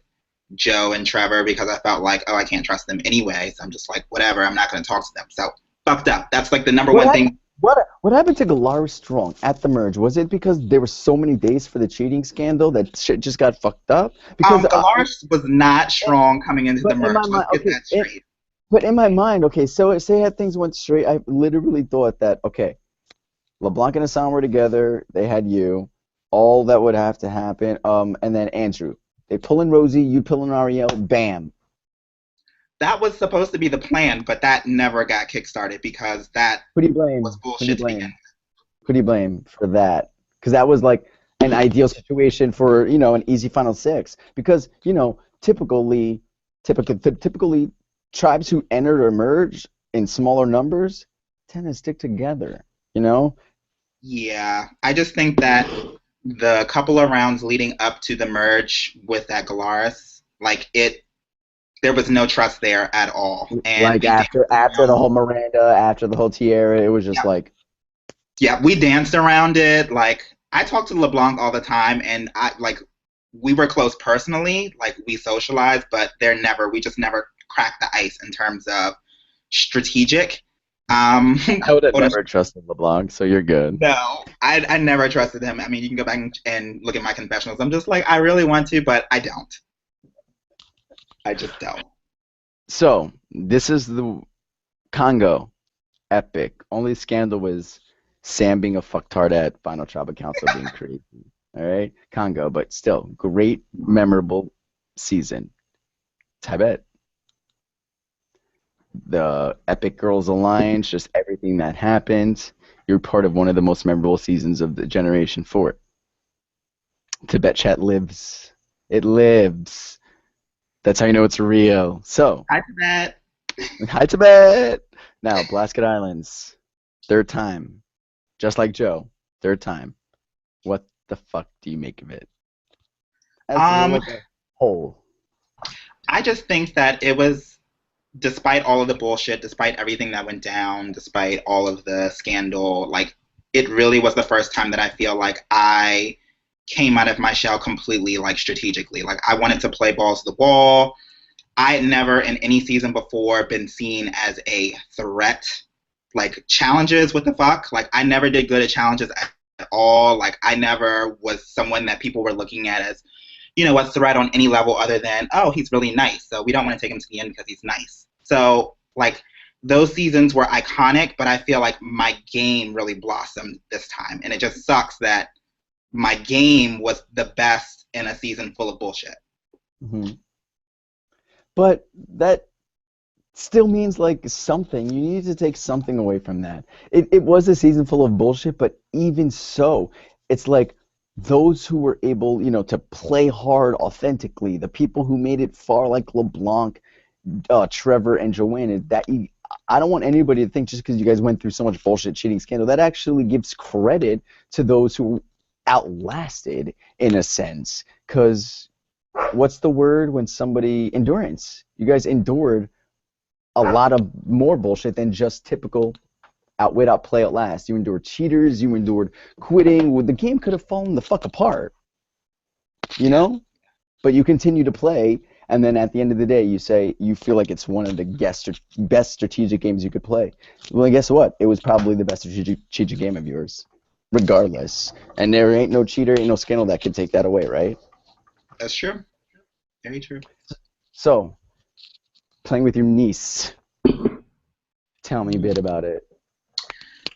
S11: Joe and Trevor because I felt like, oh, I can't trust them anyway. So I'm just like, whatever, I'm not going to talk to them. So fucked up. That's like the number one thing.
S8: What happened to Galar Strong at the Merge? Was it because there were so many days for the cheating scandal that shit just got fucked up? Because
S11: Galar was not strong coming into the Merge. Let's get that straight.
S8: But in my mind, okay, so say how things went straight, I literally thought that, okay, LeBlanc and Hassan were together, they had you, all that would have to happen, and then Andrew. They pull in Rosie, you pull in Ariel, bam.
S11: That was supposed to be the plan, but that never got kickstarted because that
S8: Who do you blame?
S11: was bullshit to begin with.
S8: Who do you blame for that? Because that was like an ideal situation for, an easy Final Six. Because, typically tribes who enter or merge in smaller numbers tend to stick together,
S11: Yeah, I just think that the couple of rounds leading up to the merge with that Galaris, like there was no trust there at all. And
S8: Like after the whole Miranda, after the whole Tierra, it was just like.
S11: Yeah, we danced around it. Like I talk to LeBlanc all the time, and we were close personally. Like we socialized, but we just never cracked the ice in terms of strategic.
S8: I would have never trusted LeBlanc, so you're good.
S11: No, I never trusted him. I mean, you can go back and look at my confessionals. I'm just like, I really want to, but I don't. I just don't.
S8: So this is the Congo epic. Only scandal was Sam being a fucktard at Final Tribal Council being crazy. All right, Congo, but still great, memorable season. Tibet. The Epic Girls Alliance, just everything that happened. You're part of one of the most memorable seasons of the Generation 4. Tibet chat lives. It lives. That's how you know it's real. So.
S11: Hi, Tibet.
S8: Hi, Tibet. Now, Blasket Islands. Third time. Just like Joe. Third time. What the fuck do you make of it? Like a whole.
S11: I just think that it was, despite all of the bullshit, despite everything that went down, despite all of the scandal, like, it really was the first time that I feel like I came out of my shell completely, like, strategically. Like, I wanted to play balls to the wall. I had never in any season before been seen as a threat. Like, challenges, what the fuck? Like, I never did good at challenges at all. Like, I never was someone that people were looking at as, you know, a threat on any level other than, oh, he's really nice, so we don't want to take him to the end because he's nice. So, like, those seasons were iconic, but I feel like my game really blossomed this time. And it just sucks that my game was the best in a season full of bullshit.
S8: Mm-hmm. But that still means like something. You need to take something away from that. It was a season full of bullshit, but even so, it's like those who were able, you know, to play hard authentically, the people who made it far, like LeBlanc, Trevor, and Joanna, I don't want anybody to think just because you guys went through so much bullshit cheating scandal, that actually gives credit to those who outlasted, in a sense. Because what's the word when somebody, endurance. You guys endured a lot of more bullshit than just typical outwit, outplay, outlast. You endured cheaters, you endured quitting. Well, the game could have fallen the fuck apart, you know? But you continue to play, and then at the end of the day, you say you feel like it's one of the best strategic games you could play. Well, guess what? It was probably the best strategic game of yours, regardless. And there ain't no cheater, ain't no scandal that could take that away, right?
S11: That's true. Very true.
S8: So, playing with your niece. Tell me a bit about it.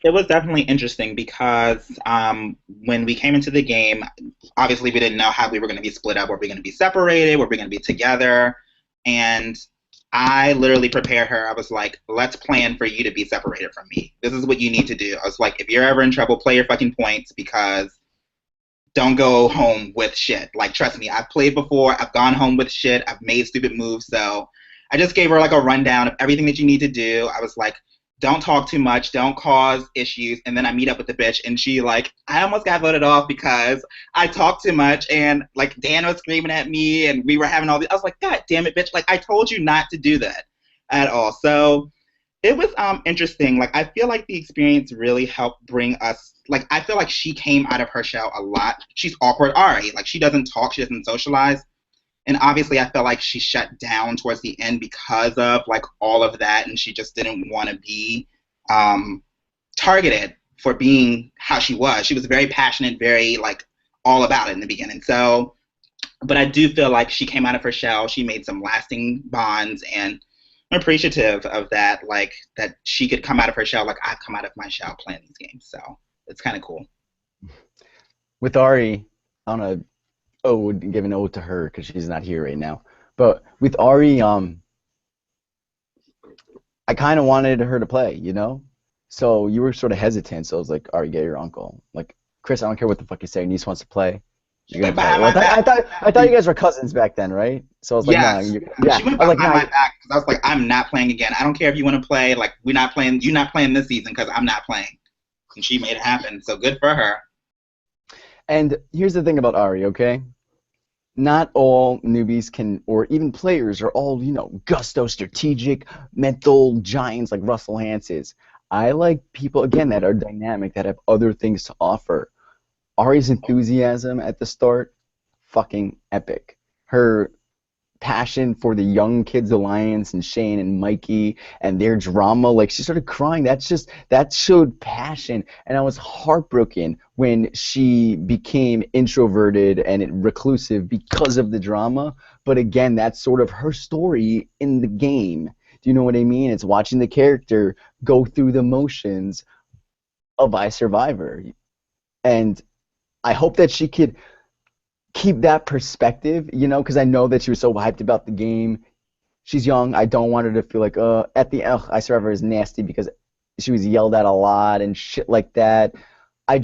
S11: It was definitely interesting because when we came into the game, obviously we didn't know how we were going to be split up. Were we going to be separated? Were we going to be together? And I literally prepared her. I was like, let's plan for you to be separated from me. This is what you need to do. I was like, if you're ever in trouble, play your fucking points, because don't go home with shit. Like, trust me, I've played before. I've gone home with shit. I've made stupid moves. So I just gave her like a rundown of everything that you need to do. I was like, don't talk too much, don't cause issues. And then I meet up with the bitch, and she like, I almost got voted off because I talked too much, and like Dan was screaming at me, and we were having all these. I was like, God damn it, bitch! Like, I told you not to do that at all. So it was interesting. Like, I feel like the experience really helped bring us. Like, I feel like she came out of her shell a lot. She's awkward already. Like, she doesn't talk, she doesn't socialize. And obviously, I felt like she shut down towards the end because of like all of that, and she just didn't want to be targeted for being how she was. She was very passionate, very like all about it in the beginning. So, but I do feel like she came out of her shell. She made some lasting bonds, and I'm appreciative of that. Like, that she could come out of her shell, like I've come out of my shell playing these games. So it's kind of cool.
S8: With Ari, I don't know. Give an ode to her because she's not here right now. But with Ari, I kind of wanted her to play, you know? So you were sort of hesitant, so I was like, Ari, get your uncle. Like, Chris, I don't care what the fuck you say, niece wants to play. You're gonna play. Well, I thought you guys were cousins back then, right? So I was like,
S11: yes.
S8: Yeah.
S11: She went behind my back because I was like, I'm not playing again. I don't care if you want to play. Like, we're not playing. You're not playing this season because I'm not playing. And she made it happen. So good for her.
S8: And here's the thing about Ari, okay? Not all newbies can, or even players, are all, gusto, strategic, mental giants like Russell Hance is. I like people, again, that are dynamic, that have other things to offer. Ari's enthusiasm at the start, fucking epic. Her passion for the Young Kids Alliance and Shane and Mikey and their drama, like she started crying. That showed passion, and I was heartbroken when she became introverted and reclusive because of the drama. But again, that's sort of her story in the game. Do you know what I mean? It's watching the character go through the motions of iSurvivor, and I hope that she could keep that perspective, because I know that she was so hyped about the game. She's young. I don't want her to feel like, at the end, iSurvivor is nasty because she was yelled at a lot and shit like that. I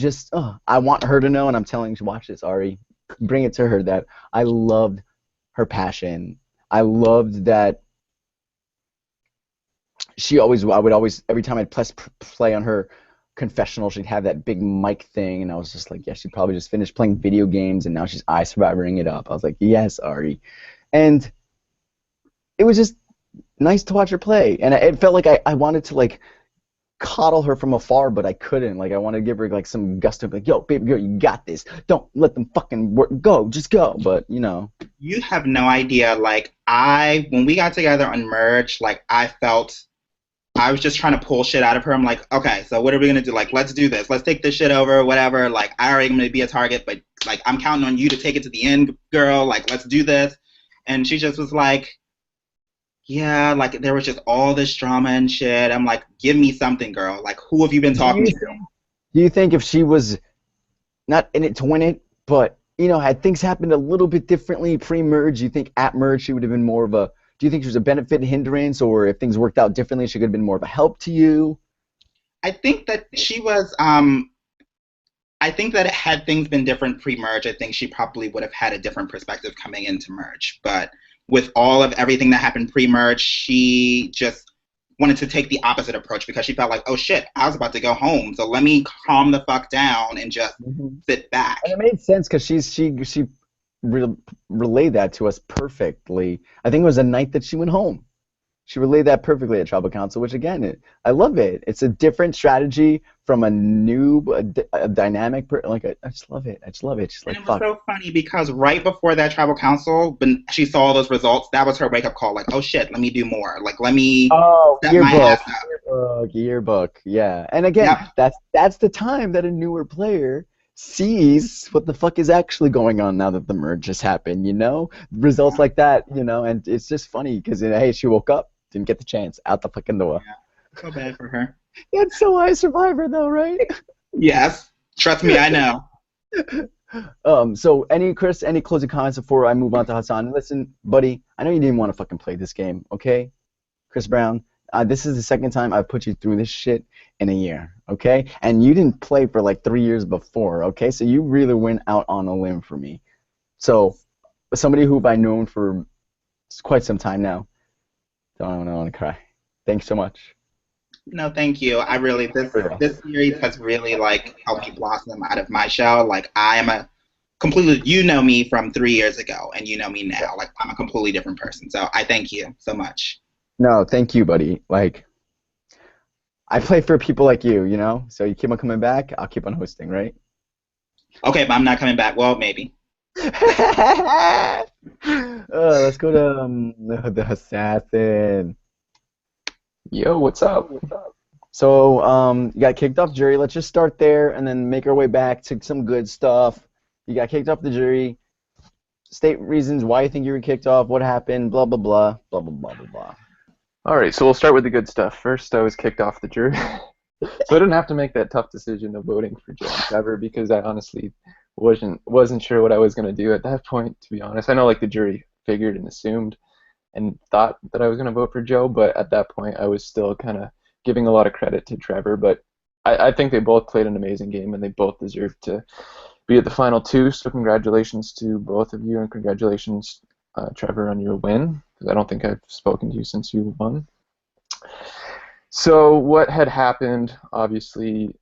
S8: want her to know, and I'm telling you, watch this, Ari. Bring it to her that I loved her passion. I loved that I would always, every time I'd press play on her confessional, she'd have that big mic thing, and I was just like, yeah, she probably just finished playing video games and now she's iSurvivoring it up. I was like, yes, Ari. And it was just nice to watch her play, and it felt like I wanted to like coddle her from afar, but I couldn't. Like, I wanted to give her like some gusto, like, yo, baby girl, you got this, don't let them fucking work, just go. But
S11: you have no idea, like, when we got together on Merge, like, I was just trying to pull shit out of her. I'm like, okay, so what are we going to do? Like, let's do this. Let's take this shit over, whatever. Like, I already going to be a target, but, like, I'm counting on you to take it to the end, girl. Like, let's do this. And she just was like, yeah, like, there was just all this drama and shit. I'm like, give me something, girl. Like, who have you been talking to?
S8: Do you think if she was not in it to win it, but, had things happened a little bit differently pre-merge, you think at merge she would have been more of a, do you think she was a benefit, hindrance, or if things worked out differently, she could have been more of a help to you?
S11: I think that she was, I think that had things been different pre-merge, I think she probably would have had a different perspective coming into merge. But with all of everything that happened pre-merge, she just wanted to take the opposite approach because she felt like, oh shit, I was about to go home, so let me calm the fuck down and just sit back.
S8: And it made sense because she relayed that to us perfectly. I think it was the night that she went home. She relayed that perfectly at Tribal Council, which again, I love it. It's a different strategy from a noob, a dynamic, I just love it. I just love it. She's like,
S11: and it was so funny because right before that Tribal Council, when she saw those results, that was her wake-up call. Like, oh shit, let me do more. Like, let me set my ass up.
S8: Yearbook, yeah. And again, that's the time that a newer player sees what the fuck is actually going on now that the merge has happened, Results like that, and it's just funny because, hey, she woke up, didn't get the chance, out the fucking door.
S11: Yeah. So bad for her.
S8: That's so iSurvivor though, right?
S11: Yes. Trust me, I know.
S8: So any closing comments before I move on to Hassan? Listen, buddy, I know you didn't want to fucking play this game, okay? Chris Brown, this is the second time I've put you through this shit in a year, okay? And you didn't play for like 3 years before, okay? So you really went out on a limb for me. So, somebody who I've known for quite some time now, don't want to cry. Thanks so much.
S11: No, thank you. I really, this series has really, like, helped me blossom out of my shell. Like, I am a completely, you know me from 3 years ago, and you know me now. Like, I'm a completely different person. So I thank you so much.
S8: No, thank you, buddy. Like, I play for people like you, So you keep on coming back, I'll keep on hosting, right?
S11: Okay, but I'm not coming back. Well, maybe.
S8: Let's go to the assassin.
S3: Yo, what's up?
S8: So, you got kicked off jury. Let's just start there and then make our way back to some good stuff. You got kicked off the jury. State reasons why you think you were kicked off, what happened, blah, blah, blah, blah, blah, blah, blah, blah.
S3: All right, so we'll start with the good stuff. First, I was kicked off the jury. So I didn't have to make that tough decision of voting for Joe and Trevor because I honestly wasn't sure what I was going to do at that point, to be honest. I know, like, the jury figured and assumed and thought that I was going to vote for Joe, but at that point I was still kind of giving a lot of credit to Trevor. But I think they both played an amazing game, and they both deserve to be at the final two, so congratulations to both of you, and congratulations, Trevor, on your win, because I don't think I've spoken to you since you won. So what had happened, obviously,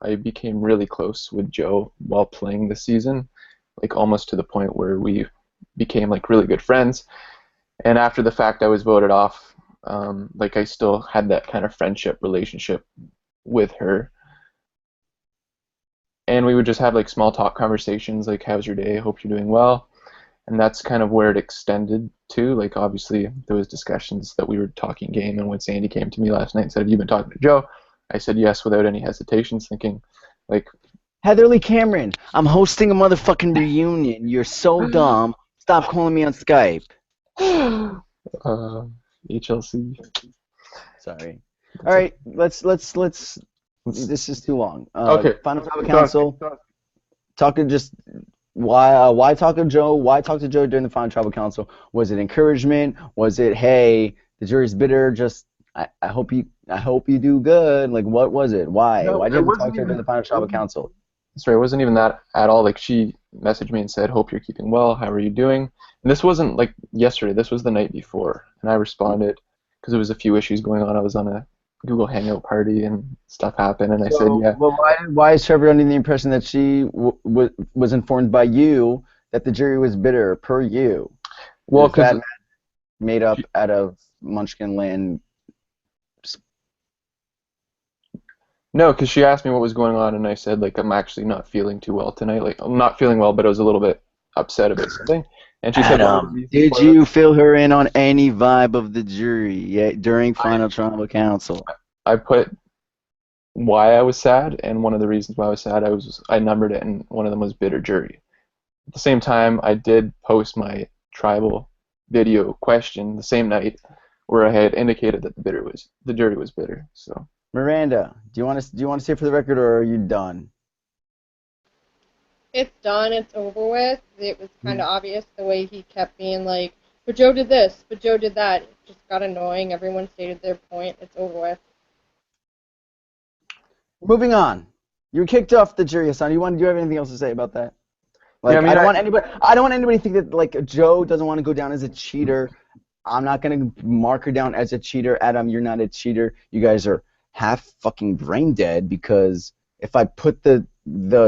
S12: I became really close with Joe while playing this season, like almost to the point where we became like really good friends. And after the fact, I was voted off. Like I still had that kind of friendship relationship with her, and we would just have like small talk conversations, like "How's your day? Hope you're doing well." And that's kind of where it extended to. Like obviously there was discussions that we were talking game, and when Sandy came to me last night and said, "Have you been talking to Joe?" I said yes without any hesitations, thinking like,
S8: Heatherly Cameron, I'm hosting a motherfucking reunion. You're so dumb. Stop calling me on Skype.
S12: HLC.
S8: Sorry. All right, let's. This is too long.
S12: Okay.
S8: Final Tribal Council. Talking just why talk to Joe? Why talk to Joe during the Final Tribal Council? Was it encouragement? Was it, hey, the jury's bitter? Just I hope you do good. Like, what was it? Why?
S12: No,
S8: Why did you
S12: it
S8: have to talk
S12: wasn't
S8: to her during the Final Tribal Council?
S12: Sorry, it wasn't even that at all. Like she messaged me and said, "Hope you're keeping well. How are you doing?" And this wasn't like yesterday. This was the night before, and I responded because there was a few issues going on. I was on a Google Hangout party and stuff happened, and I said, "Yeah."
S8: Well, why is Trevor under the impression that she was informed by you that the jury was bitter per you?
S12: Well,
S8: is that
S12: because
S8: made up out of Munchkin Land?
S12: no, because she asked me what was going on, and I said like I'm actually not feeling too well tonight. Like I'm not feeling well, but I was a little bit upset about something. And she said,
S8: did you fill her in on any vibe of the jury during Final Tribal Council?
S12: I put why I was sad, and one of the reasons why I was sad, I numbered it, and one of them was bitter jury. At the same time, I did post my tribal video question the same night, where I had indicated that the jury was bitter. So.
S8: Miranda, do you want to say it for the record, or are you done?
S13: It's done. It's over with. It was kind of obvious the way he kept being like, "But Joe did this. But Joe did that." It just got annoying. Everyone stated their point. It's over with.
S8: Moving on. You were kicked off the jury, Hassan. Do you have anything else to say about that? Like,
S12: yeah,
S8: I don't want anybody to think that like Joe doesn't want to go down as a cheater. I'm not gonna mark her down as a cheater. Adam, you're not a cheater. You guys are half fucking brain dead, because if I put the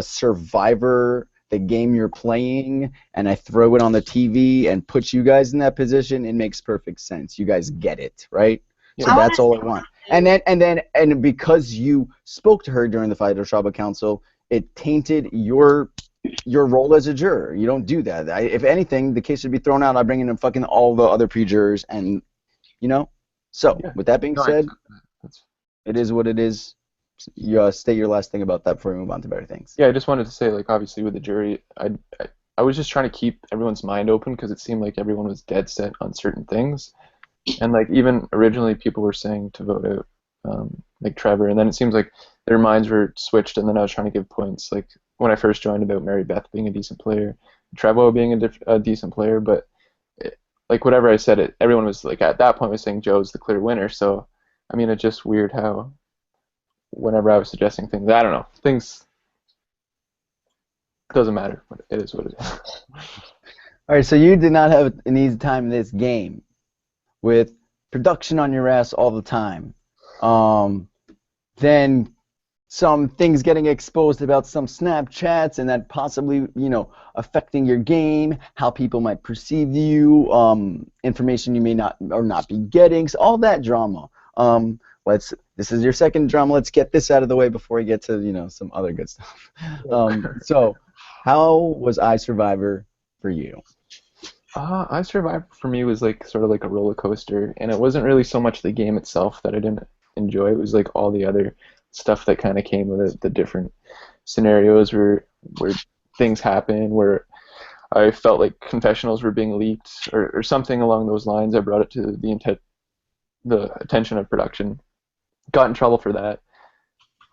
S8: Survivor, the game you're playing, and I throw it on the TV and put you guys in that position, it makes perfect sense. You guys get it, right? Yeah. So that's all I want. And because you spoke to her during the Final Tribal Council, it tainted your role as a juror. You don't do that. If anything, the case should be thrown out. I bring in fucking all the other pre-jurors, and So with that being said, it is what it is. You state your last thing about that before we move on to better things.
S12: Yeah, I just wanted to say, like, obviously with the jury, I was just trying to keep everyone's mind open, because it seemed like everyone was dead set on certain things, and like even originally people were saying to vote out like Trevor, and then it seems like their minds were switched, and then I was trying to give points, like when I first joined, about Mary Beth being a decent player, Trevor being a decent player, but like whatever I said, everyone was like at that point was saying Joe's the clear winner. So I mean, it's just weird how whenever I was suggesting things, I don't know, things doesn't matter, but it is what it is.
S8: All right, so you did not have an easy time in this game with production on your ass all the time. Then some things getting exposed about some Snapchats and that possibly, affecting your game, how people might perceive you, information you may not or not be getting, so all that drama. This is your second drama. Let's get this out of the way before we get to, some other good stuff. So, how was iSurvivor for you?
S12: iSurvivor for me was like sort of like a roller coaster, and it wasn't really so much the game itself that I didn't enjoy. It was like all the other stuff that kind of came with it, the different scenarios where things happen, where I felt like confessionals were being leaked or something along those lines. I brought it to the attention of production. Got in trouble for that.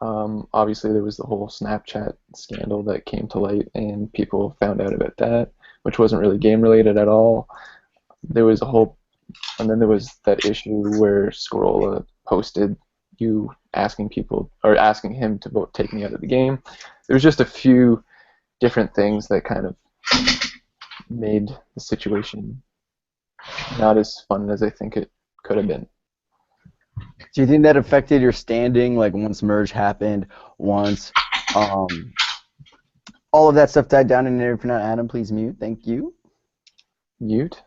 S12: Obviously, there was the whole Snapchat scandal that came to light, and people found out about that, which wasn't really game related at all. There was and then there was that issue where Scrolla posted you asking him to take me out of the game. There was just a few different things that kind of made the situation not as fun as I think it could have been.
S8: Do you think that affected your standing, like once merge happened, once all of that stuff died down? And if you're not Adam, please mute. Thank you.
S12: Mute?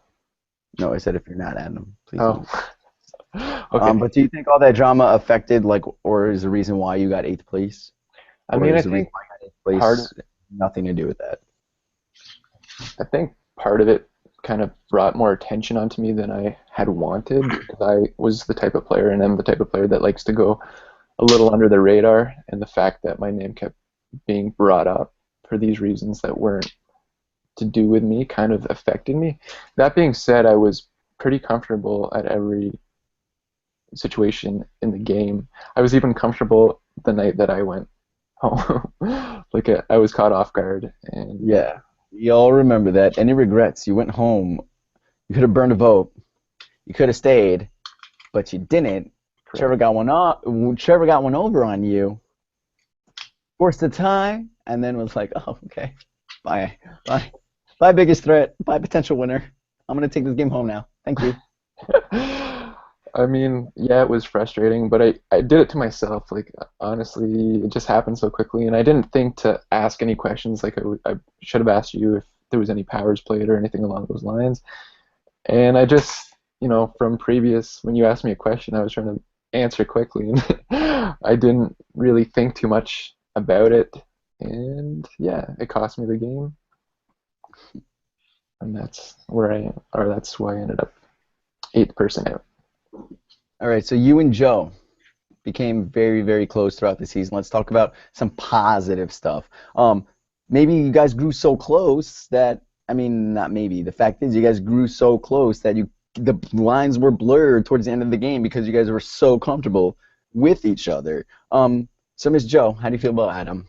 S8: No, I said if you're not Adam, please
S12: Oh.
S8: mute.
S12: Okay.
S8: But do you think all that drama affected, like, or is the reason why you got 8th place?
S12: I mean,
S8: or
S12: I
S8: is the reason
S12: think
S8: why you got 8th
S12: part
S8: place nothing to do with that?
S12: I think part of it kind of brought more attention onto me than I had wanted, because I was the type of player, and I'm the type of player that likes to go a little under the radar, and the fact that my name kept being brought up for these reasons that weren't to do with me kind of affected me. That being said, I was pretty comfortable at every situation in the game. I was even comfortable the night that I went home. Like I was caught off guard, and
S8: Yeah, we all remember that. Any regrets? You went home. You could have burned a vote. You could have stayed, but you didn't.
S12: correct.
S8: Trevor got one over on you. Forced the tie, and then was like, "Oh, okay, bye, bye, bye, biggest threat, bye, potential winner. I'm gonna take this game home now. Thank you."
S12: I mean, yeah, it was frustrating, but I did it to myself. Like, honestly, it just happened so quickly, and I didn't think to ask any questions. Like, I should have asked you if there was any powers played or anything along those lines. And I just, from previous, when you asked me a question, I was trying to answer quickly, and I didn't really think too much about it. And yeah, it cost me the game. And that's that's why I ended up 8th person out.
S8: All right, so you and Joe became very, very close throughout the season. Let's talk about some positive stuff. Maybe you guys grew so close that, I mean, not maybe. The fact is, you guys grew so close that the lines were blurred towards the end of the game because you guys were so comfortable with each other. So Miss Joe, how do you feel about Adam?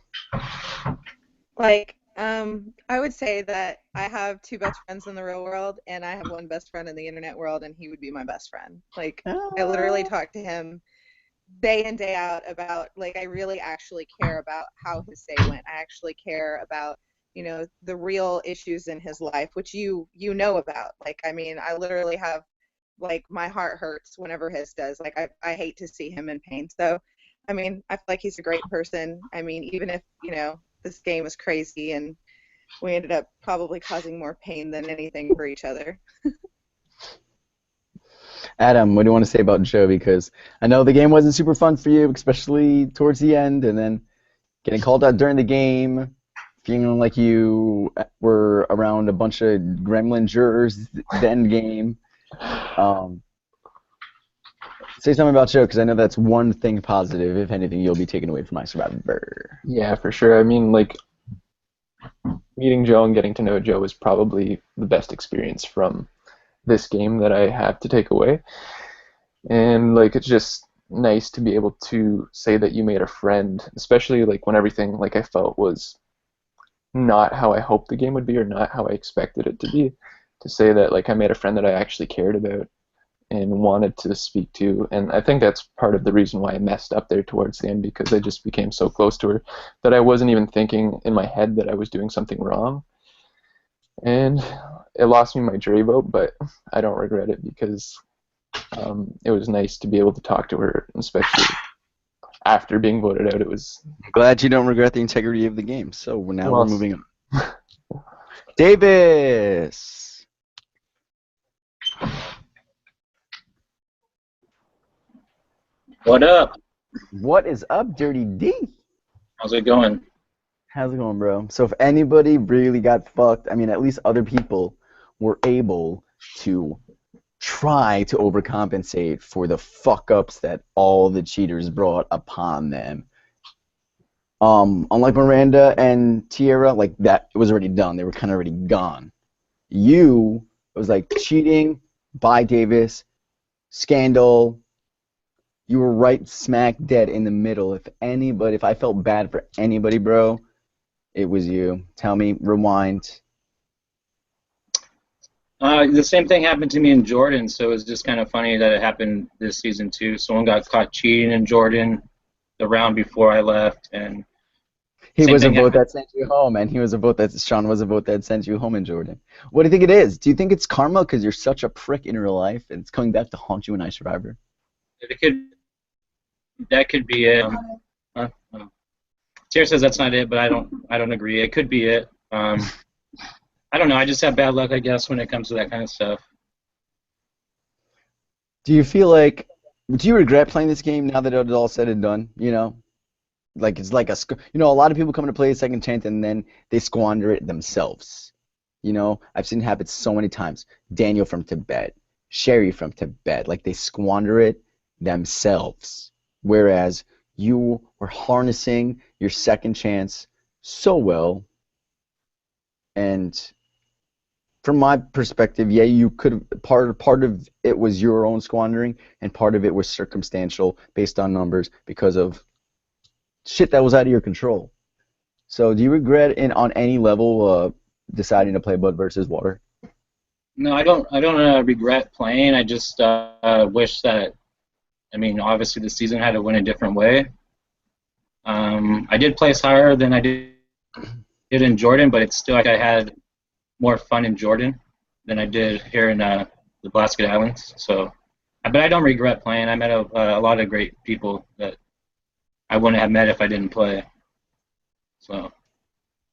S14: Like, I would say that I have 2 best friends in the real world, and I have 1 best friend in the internet world, and he would be my best friend. Like, I literally talk to him day in, day out about, like, I really actually care about how his day went. I actually care about, the real issues in his life, which you know about. Like, I mean, I literally have, like, my heart hurts whenever his does. Like, I hate to see him in pain. So, I mean, I feel like he's a great person. I mean, even if, this game was crazy and we ended up probably causing more pain than anything for each other.
S8: Adam, what do you want to say about Joe? Because I know the game wasn't super fun for you, especially towards the end, and then getting called out during the game, feeling like you were around a bunch of gremlin jurors the end game. Say something about Joe, because I know that's one thing positive, if anything, you'll be taken away from iSurv1vor.
S12: Yeah, for sure. I mean, like, meeting Joe and getting to know Joe was probably the best experience from this game that I have to take away. And, like, it's just nice to be able to say that you made a friend, especially, like, when everything, like, I felt was not how I hoped the game would be or not how I expected it to be. To say that, like, I made a friend that I actually cared about and wanted to speak to, and I think that's part of the reason why I messed up there towards the end, because I just became so close to her that I wasn't even thinking in my head that I was doing something wrong. And it lost me my jury vote, but I don't regret it, because it was nice to be able to talk to her, especially after being voted out. It was.
S8: I'm glad you don't regret the integrity of the game. So now
S12: Well,
S8: we're moving on. Davis!
S2: What up?
S8: What is up, Dirty D?
S2: How's it going?
S8: How's it going, bro? So if anybody really got fucked, I mean, at least other people were able to try to overcompensate for the fuck-ups that all the cheaters brought upon them. Unlike Miranda and Tierra, like, that, it was already done. They were kind of already gone. You, it was like cheating, bye Davis, scandal. You were right smack dead in the middle. If I felt bad for anybody, bro, it was you. Tell me, rewind.
S2: The same thing happened to me in Jordan, so it's just kind of funny that it happened this season too. Someone got caught cheating in Jordan the round before I left, and
S8: He
S2: same
S8: was a
S2: thing
S8: vote
S2: happened.
S8: that sent you home, and Sean was a vote that sent you home in Jordan. What do you think it is? Do you think it's karma because you're such a prick in real life, and it's coming back to haunt you in iSurv1vor?
S2: It could That could be it. Tier says that's not it, but I don't agree. It could be it. I don't know. I just have bad luck, I guess, when it comes to that kind of stuff.
S8: Do you feel like, do you regret playing this game now that it's all said and done? You know, like it's like a lot of people come to play a second chance and then they squander it themselves. You know, I've seen it happen so many times. Daniel from Tibet, Sherry from Tibet, like they squander it themselves. Whereas you were harnessing your second chance so well, and from my perspective, yeah, you could part of it was your own squandering, and part of it was circumstantial based on numbers because of shit that was out of your control. So, do you regret on any level deciding to play Blood versus Water?
S2: No, I don't. I don't regret playing. I just wish that. I mean, obviously the season had to win a different way. I did place higher than I did in Jordan, but it's still like I had more fun in Jordan than I did here in the Blasket Islands. So, but I don't regret playing. I met a lot of great people that I wouldn't have met if I didn't play. So.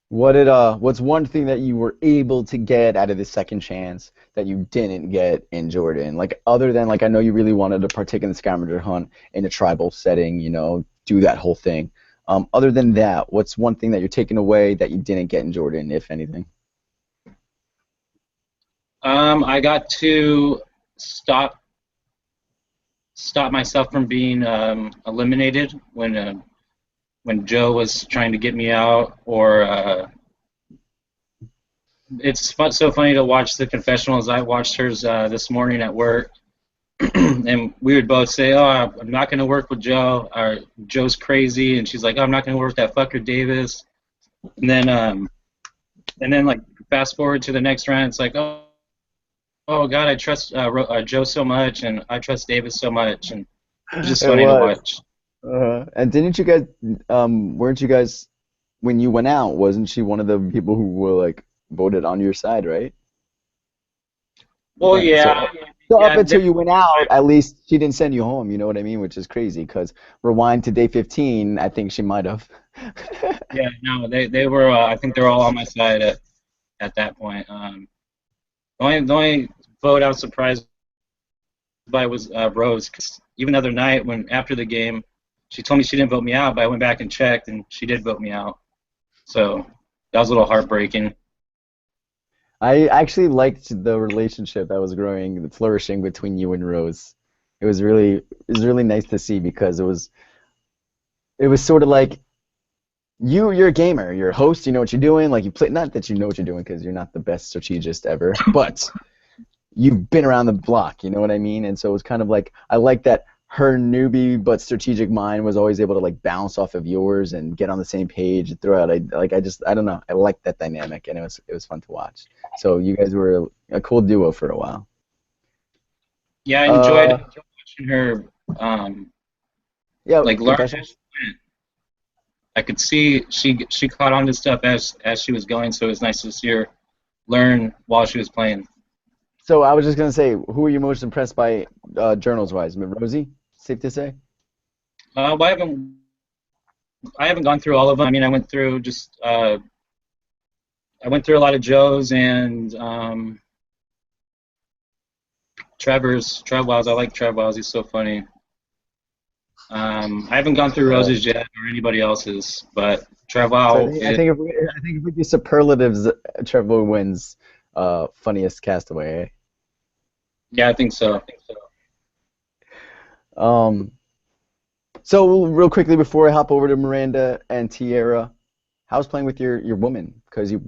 S8: What's one thing that you were able to get out of the second chance that you didn't get in Jordan? Like other than like I know you really wanted to partake in the scavenger hunt in a tribal setting, you know, do that whole thing. Other than that, what's one thing that you're taking away that you didn't get in Jordan, if anything?
S2: I got to stop myself from being eliminated when Joe was trying to get me out, or it's so funny to watch the confessionals. I watched hers this morning at work, and we would both say, "Oh, I'm not going to work with Joe," or "Joe's crazy," and she's like, "Oh, I'm not going to work with that fucker Davis." And then like fast forward to the next round, it's like, oh God, I trust Joe so much, and I trust Davis so much, and it's just funny to watch.
S8: And didn't you guys, weren't you guys, when you went out, wasn't she one of the people who were like voted on your side, right?
S2: Well, yeah.
S8: So up until you went out, at least she didn't send you home, you know what I mean? Which is crazy, because rewind to day 15, I think she might have.
S2: Yeah, no, they were, I think they were all on my side at that point. The only vote I was surprised by was Rose, because even the other night, after the game, she told me she didn't vote me out, but I went back and checked, and she did vote me out. So that was a little heartbreaking.
S8: I actually liked the relationship that was growing, flourishing between you and Rose. It was really nice to see, because it was sort of like you're a gamer, you're a host, you know what you're doing, like you play, not that you know what you're doing because you're not the best strategist ever, but you've been around the block, you know what I mean? And so it was kind of like, I like that her newbie but strategic mind was always able to like bounce off of yours and get on the same page throughout. I don't know, I liked that dynamic, and it was fun to watch. So you guys were a cool duo for a while.
S2: Yeah, I enjoyed watching her like learn. I could see she caught on to stuff as she was going, so it was nice to see her learn while she was playing.
S8: So I was just gonna say, who are you most impressed by, journals-wise? Rosie, safe to say.
S2: Well, I haven't gone through all of them. I mean, I went through a lot of Joe's and Trevor's. Trevwell's. I like Trevwell's. He's so funny. I haven't gone through Rose's yet or anybody else's, but Trevwell.
S8: So I think if we do superlatives, Trevor wins. Funniest castaway. Eh?
S2: Yeah, I think so.
S8: So real quickly before I hop over to Miranda and Tierra, how's playing with your woman? Because you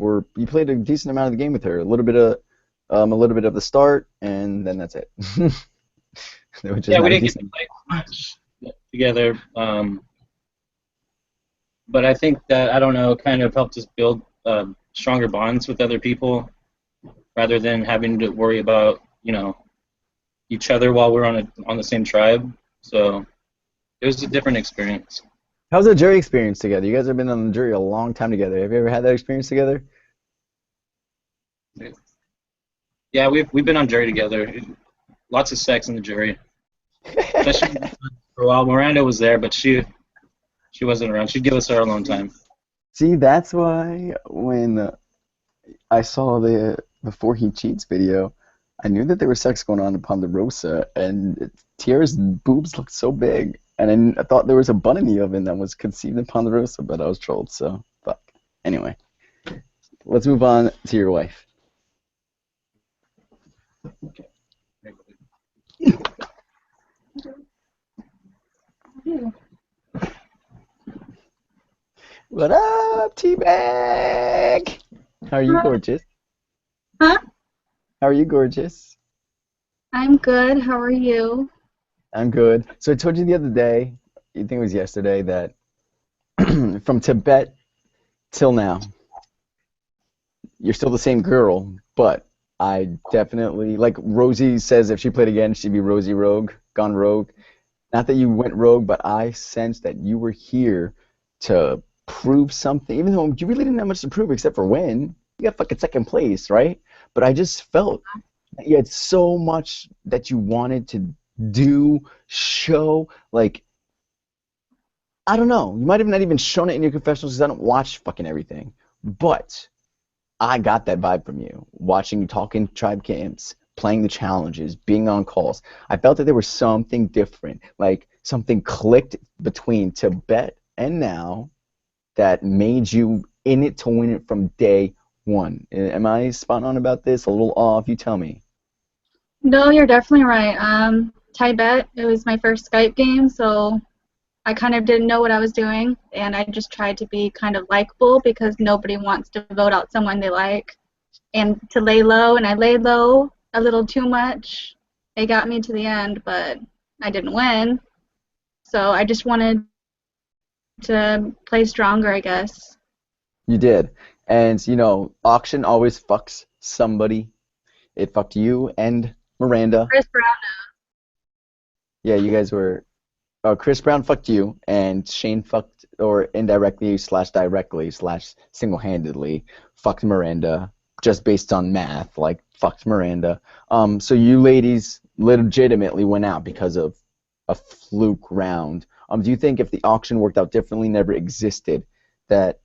S8: played a decent amount of the game with her, a little bit of the start, and then that's it.
S2: Yeah, we didn't get to play much together, but I think that, I don't know, kind of helped us build stronger bonds with other people, rather than having to worry about, each other while we're on the same tribe. So it was a different experience.
S8: How's the jury experience together? You guys have been on the jury a long time together. Have you ever had that experience together?
S2: Yeah, we've been on jury together. Lots of sex in the jury. For a while, Miranda was there, but she wasn't around. She'd give us our alone time.
S8: See, that's why when I saw the Before He Cheats video, I knew that there was sex going on in Ponderosa, and Tiara's boobs looked so big, and I thought there was a bun in the oven that was conceived in Ponderosa, but I was trolled, so fuck. Anyway, let's move on to your wife. What up, T-Bag? How are you, gorgeous?
S4: Huh?
S8: How are you, gorgeous?
S4: I'm good. How are you?
S8: I'm good. So I told you the other day, I think it was yesterday, that from Tibet till now, you're still the same girl, but I definitely, like Rosie says, if she played again, she'd be Rosie Rogue, gone rogue. Not that you went rogue, but I sensed that you were here to prove something, even though you really didn't have much to prove except for win. You got fucking second place, right? But I just felt that you had so much that you wanted to do, show, like, I don't know. You might have not even shown it in your confessionals because I don't watch fucking everything. But I got that vibe from you, watching you talk in tribe camps, playing the challenges, being on calls. I felt that there was something different, like something clicked between Tibet and now that made you in it to win it from day one. Am I spot on about this? A little off? You tell me.
S4: No, you're definitely right. Tibet, it was my first Skype game, so I kind of didn't know what I was doing, and I just tried to be kind of likable because nobody wants to vote out someone they like. And to lay low, and I laid low a little too much. It got me to the end, but I didn't win. So I just wanted to play stronger, I guess.
S8: You did. And, you know, auction always fucks somebody. It fucked you and Miranda.
S4: Chris Brown.
S8: Yeah, you guys were... Chris Brown fucked you, and Shane fucked, or indirectly slash directly slash single-handedly fucked Miranda, just based on math, like, fucked Miranda. So you ladies legitimately went out because of a fluke round. Do you think if the auction worked out differently, never existed, that...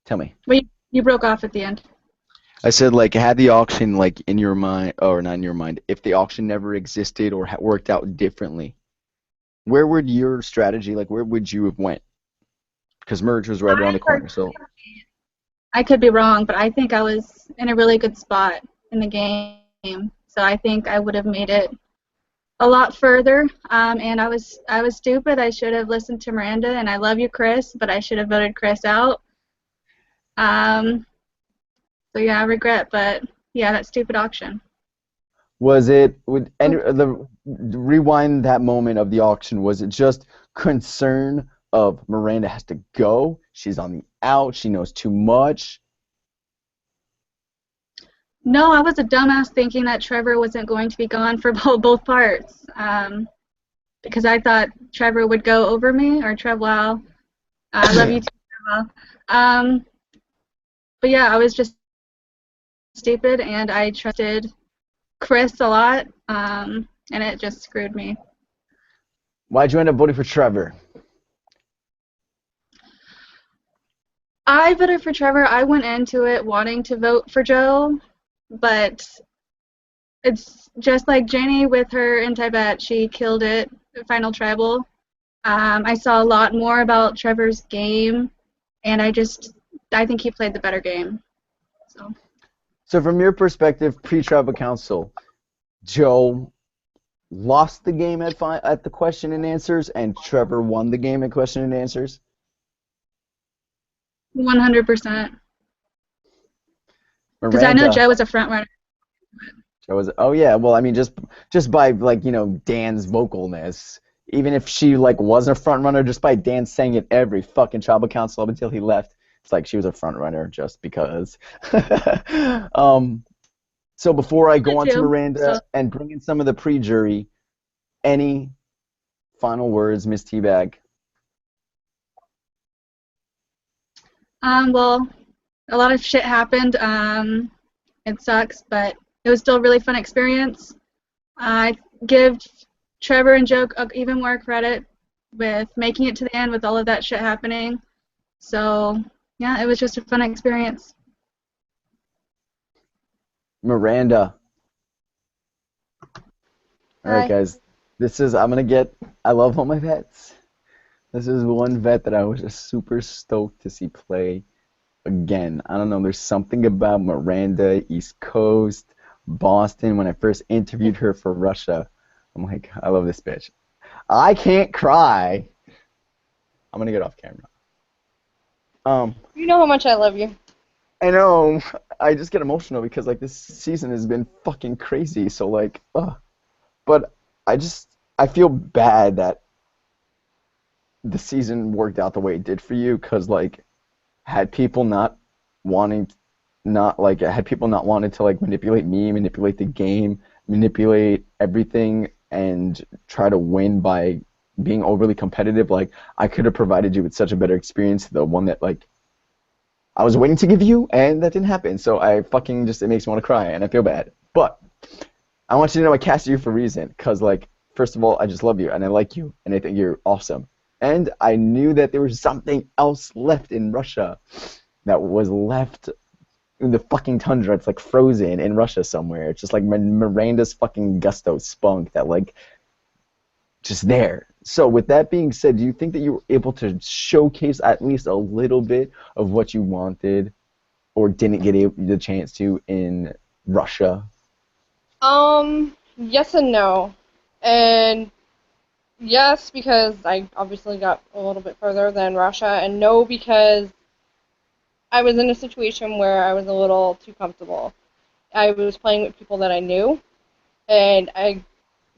S8: Tell me.
S4: Wait, you broke off at the end.
S8: I said, like, had the auction, like, in your mind, or not in your mind, if the auction never existed or worked out differently, where would your strategy, like, where would you have went? Because merge was right around the corner, so...
S4: I could be wrong, but I think I was in a really good spot in the game. So I think I would have made it a lot further. And I was stupid. I should have listened to Miranda, and I love you, Chris, but I should have voted Chris out. So yeah, I regret, but yeah, that stupid auction.
S8: Was it, rewind that moment of the auction, was it just concern of Miranda has to go, she's on the out, she knows too much?
S4: No, I was a dumbass thinking that Trevor wasn't going to be gone for both parts. Because I thought Trevor would go over me, or Trevwell. I love you too, Trevwell. But yeah, I was just stupid, and I trusted Chris a lot, and it just screwed me.
S8: Why'd you end up voting for Trevor?
S4: I voted for Trevor. I went into it wanting to vote for Joe, but it's just like Janie with her in Tibet. She killed it, Final Tribal. I saw a lot more about Trevor's game, and I think he played the better game.
S8: So from your perspective, pre-tribal council, Joe lost the game at the question and answers, and Trevor won the game at question and answers?
S4: 100%. Because I know Joe was a front runner.
S8: Joe was, oh yeah, well, I mean, just by, like, you know, Dan's vocalness, even if she, like, wasn't a front runner, just by Dan saying it every fucking tribal council up until he left, it's like she was a front runner just because. So before I go on to Miranda and bring in some of the pre-jury, any final words, Miss Teabag?
S4: Well, a lot of shit happened. It sucks, but it was still a really fun experience. I give Trevor and Joe even more credit with making it to the end with all of that shit happening. So, yeah, it was just a fun experience.
S8: Miranda. All right,
S13: Hi.
S8: guys. I love all my vets. This is one vet that I was just super stoked to see play again. I don't know, there's something about Miranda, East Coast, Boston. When I first interviewed her for Russia, I'm like, I love this bitch. I can't cry. I'm gonna get off camera.
S13: You know how much I love you.
S8: I know. I just get emotional because like this season has been fucking crazy. So like, ugh. But I feel bad that the season worked out the way it did for you, because like had people not wanting had people not wanted to like manipulate me, manipulate the game, manipulate everything, and try to win by being overly competitive, like I could have provided you with such a better experience, the one that like I was waiting to give you, and that didn't happen. So I fucking just, it makes me want to cry, and I feel bad. But I want you to know I casted you for a reason, because like first of all, I just love you and I like you and I think you're awesome. And I knew that there was something else left in Russia that was left in the fucking tundra. It's like frozen in Russia somewhere. It's just like Miranda's fucking gusto spunk that like just there. So with that being said, do you think that you were able to showcase at least a little bit of what you wanted or didn't get the chance to in Russia?
S13: Yes and no. And yes, because I obviously got a little bit further than Russia, and no, because I was in a situation where I was a little too comfortable. I was playing with people that I knew, and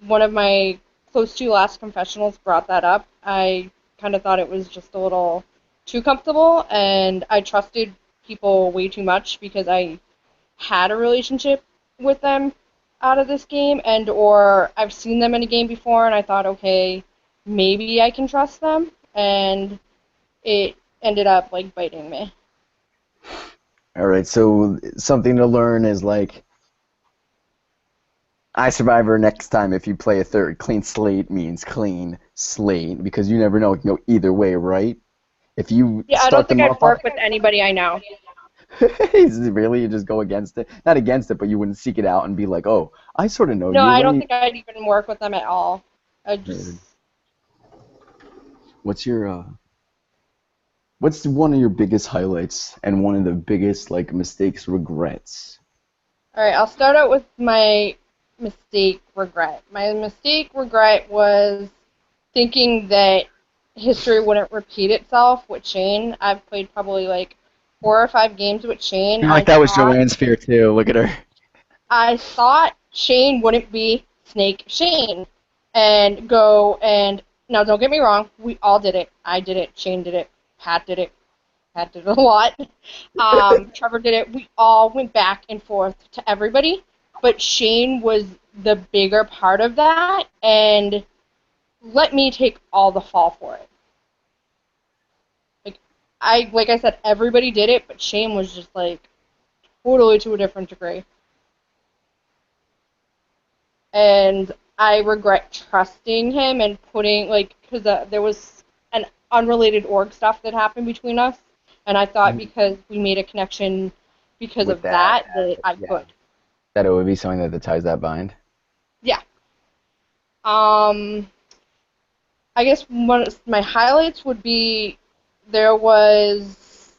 S13: one of my close to last confessionals brought that up. I kind of thought it was just a little too comfortable, and I trusted people way too much because I had a relationship with them out of this game, and or I've seen them in a game before, and I thought, okay, maybe I can trust them, and it ended up like biting me.
S8: All right, so something to learn is like iSurvivor next time if you play a third. Clean slate means clean slate because you never know. It can go either way, right? If you
S13: Yeah, I
S8: start
S13: don't think
S8: them
S13: I'd
S8: off on
S13: work with anybody I know.
S8: really, you just go against it? Not against it, but you wouldn't seek it out and be like, oh, I sort of know
S13: No,
S8: you.
S13: I
S8: Let
S13: don't
S8: me.
S13: think I'd even work with them at all. I just
S8: What's your what's one of your biggest highlights and one of the biggest like mistakes, regrets?
S13: All right, I'll start out with my mistake regret. My mistake regret was thinking that history wouldn't repeat itself with Shane. I've played probably like 4 or 5 games with Shane.
S8: I feel like that was Joanne's fear too. Look at her.
S13: I thought Shane wouldn't be Snake Shane and go and now don't get me wrong, we all did it. I did it, Shane did it, Pat did it. Pat did it a lot. Trevor did it. We all went back and forth to everybody, but Shane was the bigger part of that and let me take all the fall for it. Like I said, everybody did it, but Shane was just like totally to a different degree. And I regret trusting him and putting because there was an unrelated org stuff that happened between us, and I thought because we made a connection because
S8: With
S13: of that I
S8: yeah.
S13: could.
S8: That it would be something that ties that bind.
S13: Yeah. I guess one of my highlights would be there was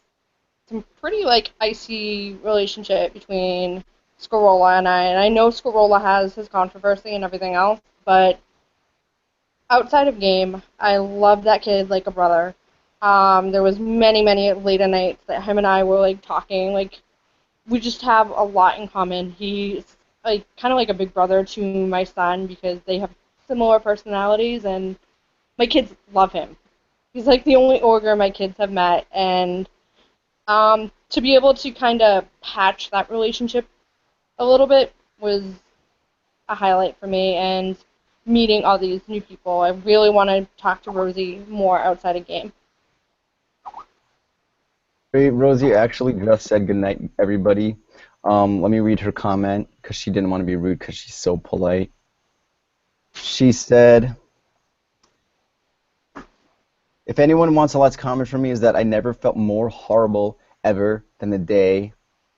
S13: some pretty icy relationship between Scorolla and I know Scorolla has his controversy and everything else, but outside of game, I love that kid like a brother. There was many late nights that him and I were talking. We just have a lot in common. He's kind of like a big brother to my son because they have similar personalities, and my kids love him. He's like the only ogre my kids have met, and to be able to kind of patch that relationship a little bit was a highlight for me, and meeting all these new people. I really want to talk to Rosie more outside of game.
S8: Hey, Rosie actually just said goodnight, everybody. Let me read her comment because she didn't want to be rude because she's so polite. She said, if anyone wants a last comment from me is that I never felt more horrible ever than the day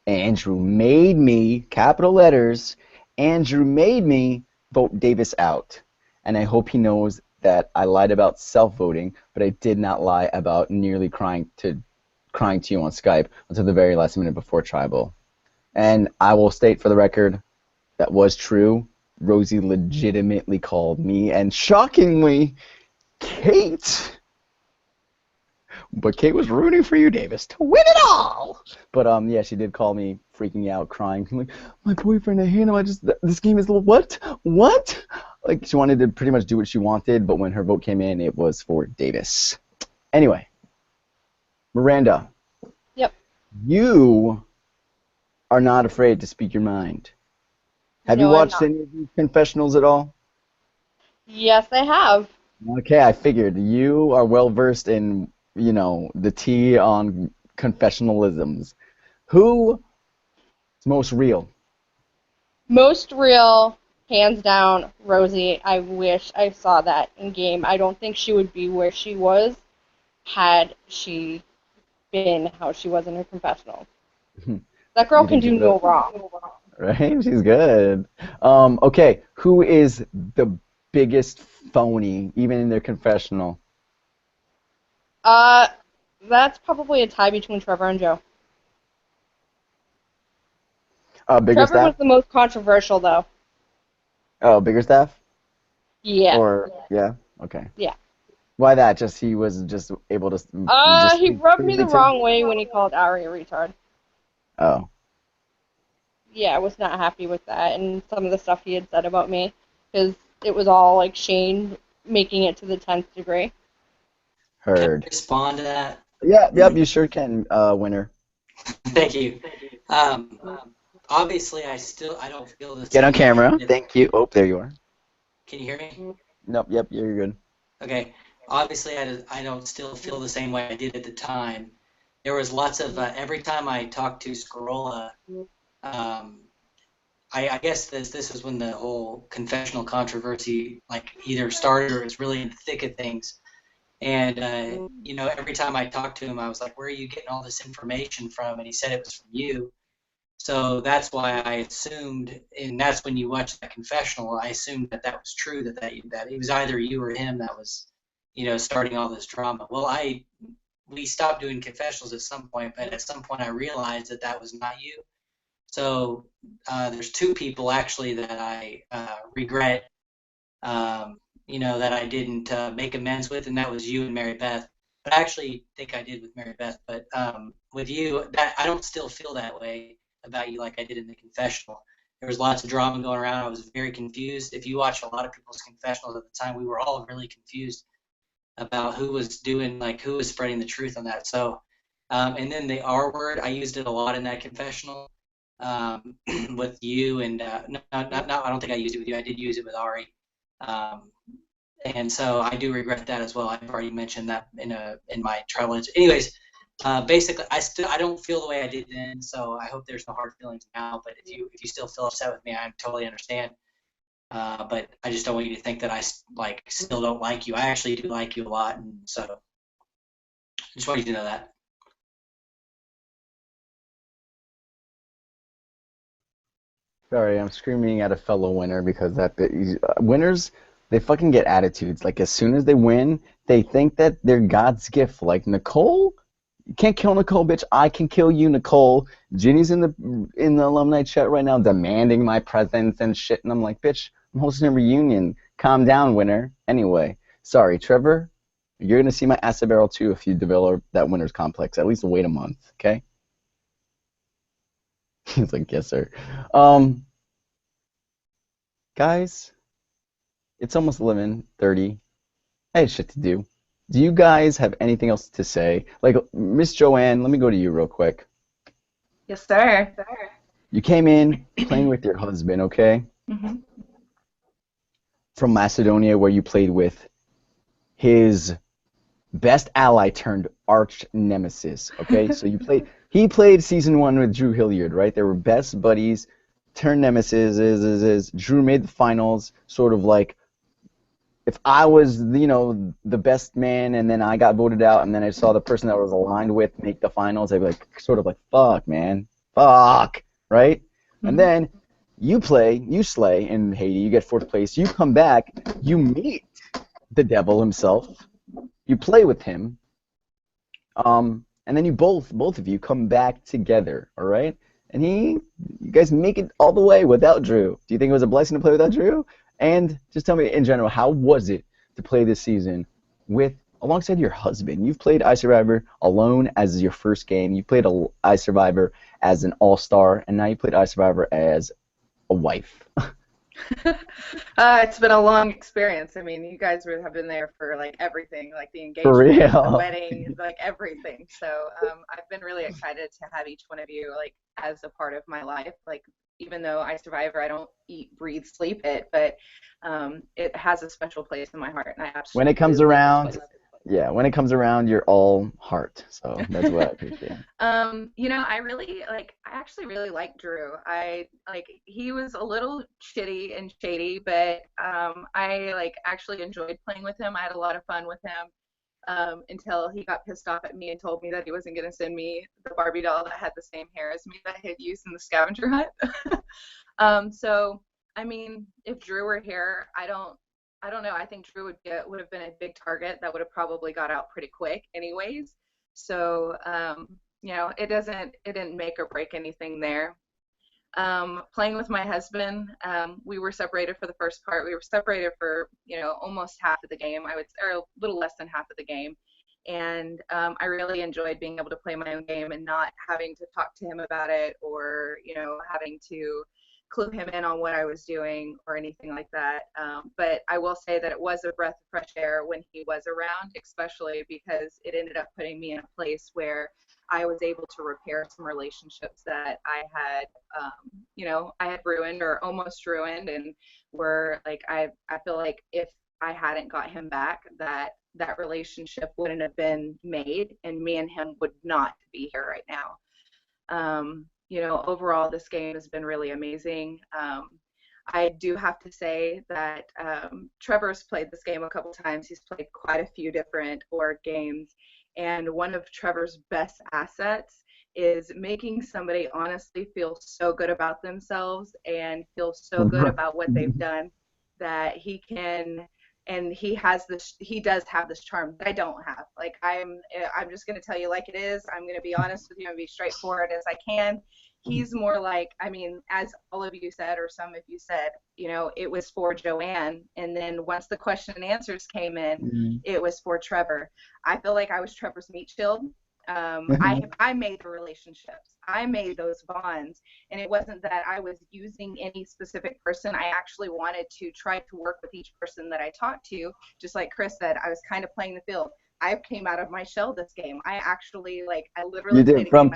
S8: Andrew made me, capital letters, Andrew made me vote Davis out. And I hope he knows that I lied about self-voting, but I did not lie about nearly crying to you on Skype until the very last minute before Tribal. And I will state for the record, that was true. Rosie legitimately called me, and shockingly, Kate. But Kate was rooting for you, Davis, to win it all. But yeah, she did call me, freaking out, crying. I'm like, my boyfriend, I hate him. This game is what? Like, she wanted to pretty much do what she wanted, but when her vote came in, it was for Davis. Anyway, Miranda.
S13: Yep.
S8: You are not afraid to speak your mind. Have you watched any of these confessionals at all?
S13: Yes, I have.
S8: Okay, I figured. You are well versed in, the tea on confessionalisms. Who is most real?
S13: Most real, hands down, Rosie. I wish I saw that in game. I don't think she would be where she was had she been how she was in her confessional. That girl can do no wrong.
S8: Right? She's good. Okay, who is the biggest phony, even in their confessional?
S13: That's probably a tie between Trevor and Joe.
S8: Bigger
S13: Trevor was the most controversial, though.
S8: Oh, bigger staff?
S13: Yeah.
S8: Or yeah, okay.
S13: Yeah.
S8: Why that? Just he was just able to.
S13: He rubbed me the wrong way when he called Ari a retard.
S8: Oh.
S13: Yeah, I was not happy with that and some of the stuff he had said about me, because it was all like Shane making it to the 10th degree.
S8: Heard.
S6: Can I respond to that?
S8: Yeah, yep, you sure can, winner.
S6: Thank you. Obviously, I don't feel this.
S8: Get on camera. Thank you. Oh, there you are.
S6: Can you hear me?
S8: Nope, yep, you're good. Okay.
S6: Obviously, I don't still feel the same way I did at the time. There was lots of, every time I talked to Scorolla, I guess this was when the whole confessional controversy either started or was really in the thick of things. And, every time I talked to him, I was like, where are you getting all this information from? And he said it was from you. So that's why I assumed, and that's when you watched that confessional, I assumed that was true, that it was either you or him that was, starting all this drama. Well, we stopped doing confessionals at some point, but at some point I realized that was not you. So there's two people actually that I regret, that I didn't make amends with, and that was you and Mary Beth. But I actually think I did with Mary Beth. But with you, I don't still feel that way about you like I did in the confessional. There was lots of drama going around. I was very confused. If you watched a lot of people's confessionals at the time, we were all really confused about who was spreading the truth on that. So, and then the R word, I used it a lot in that confessional with you, and I don't think I used it with you. I did use it with Ari, and so I do regret that as well. I've already mentioned that in my travel. Anyways, basically, I don't feel the way I did then. So I hope there's no hard feelings now. But if you still feel upset with me, I totally understand. But I just don't want you to think that I still don't like you. I actually do like you a lot, and so I just want you to know that.
S8: Sorry, I'm screaming at a fellow winner because winners, they fucking get attitudes. Like, as soon as they win, they think that they're God's gift. Like, Nicole, you can't kill Nicole, bitch. I can kill you, Nicole. Ginny's in the alumni chat right now demanding my presence and shit, and I'm like, bitch, I'm hosting a reunion. Calm down, winner. Anyway, sorry, Trevor, you're gonna see my acid barrel too if you develop that winner's complex. At least wait a month, okay? He's like, yes, sir. Guys, it's almost 11:30. I had shit to do. Do you guys have anything else to say? Like, Miss Joanne, let me go to you real quick.
S5: Yes, sir.
S8: You came in playing with your husband, okay?
S5: Mm-hmm.
S8: From Macedonia, where you played with his best ally turned arch nemesis, okay? So he played season 1 with Drew Hilliard, right? They were best buddies, turned nemesis. Drew made the finals, sort of like if I was, the best man, and then I got voted out, and then I saw the person that I was aligned with make the finals, I'd be like, sort of like, fuck, man, fuck, right? And then you slay in Haiti, you get fourth place, you come back, you meet the devil himself, you play with him, and then you both of you come back together, all right? And you guys make it all the way without Drew. Do you think it was a blessing to play without Drew? And just tell me in general, how was it to play this season alongside your husband? You've played iSurvivor alone as your first game. You played iSurvivor as an all-star, and now you played iSurvivor as a wife.
S5: It's been a long experience. I mean, you guys have been there for like everything, like the
S8: For
S5: engagement, the
S8: real.
S5: wedding, like everything. So I've been really excited to have each one of you like as a part of my life. Like even though iSurvivor, I don't eat, breathe, sleep it, but it has a special place in my heart, and I
S8: When it comes
S5: absolutely love
S8: around, yeah, when it comes around, you're all heart. So that's what I appreciate.
S5: I actually really like Drew. He was a little shitty and shady, but I actually enjoyed playing with him. I had a lot of fun with him until he got pissed off at me and told me that he wasn't going to send me the Barbie doll that had the same hair as me that I had used in the scavenger hunt. So I mean, if Drew were here, I don't know. I think Drew would have been a big target that would have probably got out pretty quick, anyways. So it didn't make or break anything there. Playing with my husband, we were separated for the first part. We were separated for almost half of the game. Or a little less than half of the game. And I really enjoyed being able to play my own game and not having to talk to him about it, or having to clue him in on what I was doing or anything like that. But I will say that it was a breath of fresh air when he was around, especially because it ended up putting me in a place where I was able to repair some relationships that I had, I had ruined or almost ruined, and were like, I feel like if I hadn't got him back, that relationship wouldn't have been made, and me and him would not be here right now. Overall, this game has been really amazing. I do have to say that Trevor's played this game a couple times. He's played quite a few different org games, and one of Trevor's best assets is making somebody honestly feel so good about themselves and feel so good about what they've done that he can. And he does have this charm that I don't have. Like I'm just gonna tell you like it is. I'm gonna be honest with you and be straightforward as I can. He's more like, I mean, as all of you said, or some of you said, it was for Joanne, and then once the question and answers came in, it was for Trevor. I feel like I was Trevor's meat shield. I made the relationships. I made those bonds, and it wasn't that I was using any specific person. I actually wanted to try to work with each person that I talked to. Just like Chris said, I was kind of playing the field. I came out of my shell this game. I actually I literally
S8: You did from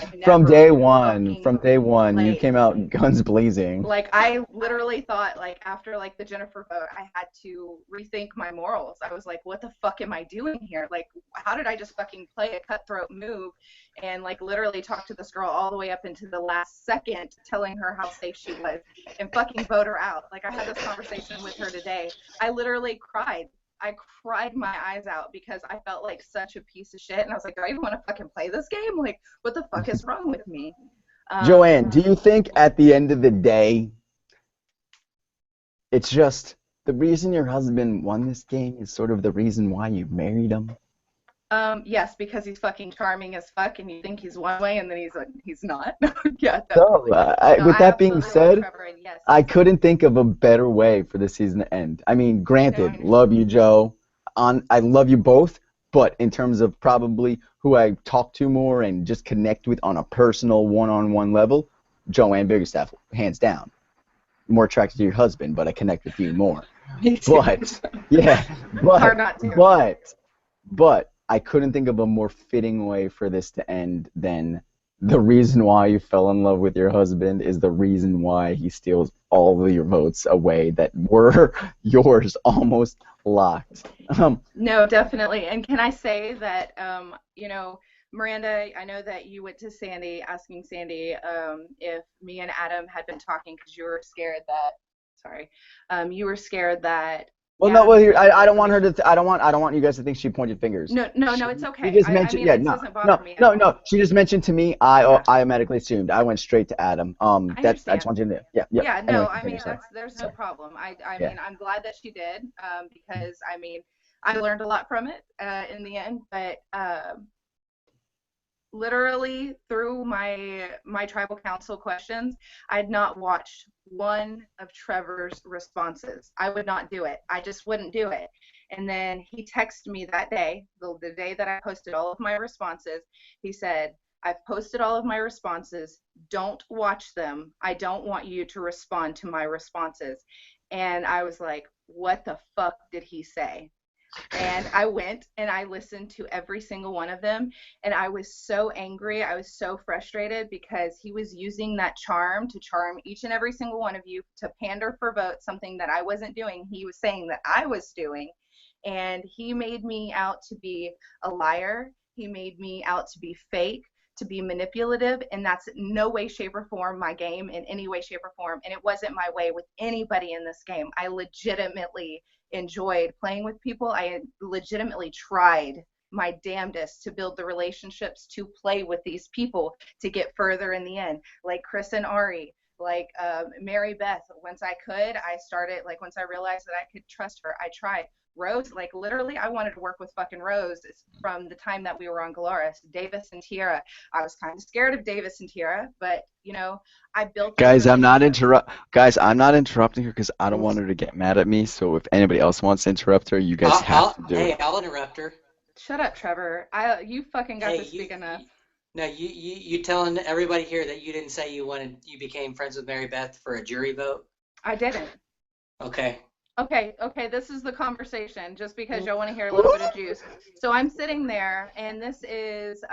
S8: day one. You came out guns blazing.
S5: Like I literally thought after the Jennifer vote, I had to rethink my morals. I was like, what the fuck am I doing here? Like, how did I just fucking play a cutthroat move and literally talk to this girl all the way up into the last second, telling her how safe she was, and fucking vote her out? Like, I had this conversation with her today. I literally cried. I cried my eyes out because I felt like such a piece of shit, and I was like, do I even want to fucking play this game? Like, what the fuck is wrong with me?
S8: Joanne, do you think at the end of the day, it's just the reason your husband won this game is sort of the reason why you married him?
S5: Yes, because he's fucking charming as fuck, and you think he's one way, and then he's not. Yeah.
S8: So, with that being said,
S5: yes.
S8: I couldn't think of a better way for the season to end. I mean, granted, love you, Joe. I love you both, but in terms of probably who I talk to more and just connect with on a personal one-on-one level, Joanne Biggerstaff, hands down. More attracted to your husband, but I connect with you more.
S5: Me too.
S8: But yeah,
S5: Hard not to.
S8: But I couldn't think of a more fitting way for this to end than the reason why you fell in love with your husband is the reason why he steals all of your votes away that were yours, almost locked.
S5: No, definitely. And can I say that, Miranda, I know that you went to Sandy, asking Sandy if me and Adam had been talking because you were scared that,
S8: Well,
S5: Yeah,
S8: no.
S5: I
S8: Well,
S5: was
S8: here,
S5: really
S8: I don't want her
S5: busy.
S8: to. I don't want you guys to think she pointed fingers.
S5: No, it's
S8: She
S5: okay.
S8: just
S5: I
S8: mentioned.
S5: mean,
S8: Yeah,
S5: this
S8: no,
S5: doesn't bother
S8: no,
S5: me at
S8: no,
S5: all.
S8: no. She just mentioned to me. I
S5: Yeah,
S8: automatically assumed. I went straight to Adam.
S5: I
S8: I just
S5: understand.
S8: want you to know. Yeah, yep.
S5: Yeah,
S8: Anyway,
S5: no, I
S8: continue.
S5: mean
S8: Sorry.
S5: there's no
S8: Sorry.
S5: problem. I
S8: Yeah.
S5: mean I'm glad that she did, because I mean I learned a lot from it in the end. But literally through my tribal council questions, I had not watched one of Trevor's responses. I would not do it. I just wouldn't do it. And then he texted me that day, the day that I posted all of my responses. He said, "I've posted all of my responses. Don't watch them. I don't want you to respond to my responses." And I was like, what the fuck did he say? And I went and I listened to every single one of them, and I was so angry. I was so frustrated because he was using that charm to charm each and every single one of you to pander for votes, something that I wasn't doing. He was saying that I was doing, and he made me out to be a liar. He made me out to be fake, to be manipulative, and that's in no way, shape, or form my game in any way, shape, or form. And it wasn't my way with anybody in this game. I legitimately enjoyed playing with people. I legitimately tried my damnedest to build the relationships to play with these people to get further in the end, like Chris and Ari, like Mary Beth. Once I could, I started, like once I realized that I could trust her, I tried. Rose, like literally I wanted to work with fucking Rose from the time that we were on Galaris. Davis and Tierra, I was kind of scared of Davis and Tierra, but you know, I built those
S8: Guys,
S5: relationships.
S8: I'm not interrupting her because I don't want her to get mad at me. So if anybody else wants to interrupt her, you guys have to do
S6: Hey,
S8: it.
S6: I'll interrupt her.
S5: Shut up, Trevor. You fucking got
S6: Hey,
S5: to speak enough.
S6: No, you telling everybody here that you didn't say you became friends with Mary Beth for a jury vote?
S5: I didn't.
S6: Okay.
S5: Okay, this is the conversation, just because y'all want to hear a little bit of juice. So I'm sitting there, and this is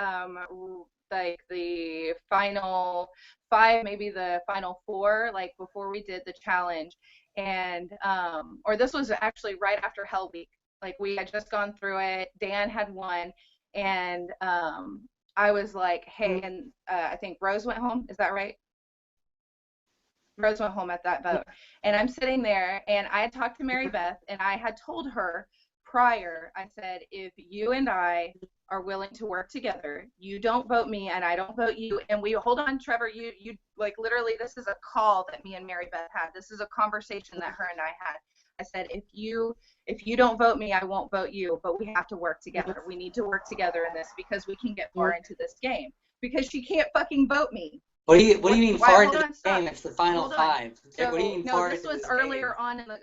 S5: like the final five, maybe the final four, like before we did the challenge. And or this was actually right after Hell Week. Like we had just gone through it. Dan had won, and I was like, hey, and I think Rose went home. Is that right? Rose went home at that vote. And I'm sitting there, and I had talked to Mary Beth, and I had told her prior, I said, if you and I are willing to work together, you don't vote me and I don't vote you. And we, hold on, Trevor, you like literally, this is a call that me and Mary Beth had. This is a conversation that her and I had. I said, if you don't vote me, I won't vote you, but we have to work together. We need to work together in this because we can get far into this game. Because she can't fucking vote me.
S6: What do you mean
S5: Why,
S6: far
S5: hold
S6: into
S5: on,
S6: the
S5: stop.
S6: game? It's the final
S5: Hold on.
S6: five.
S5: So,
S6: What do you mean
S5: no,
S6: far
S5: this
S6: into
S5: was
S6: this
S5: earlier
S6: game?
S5: on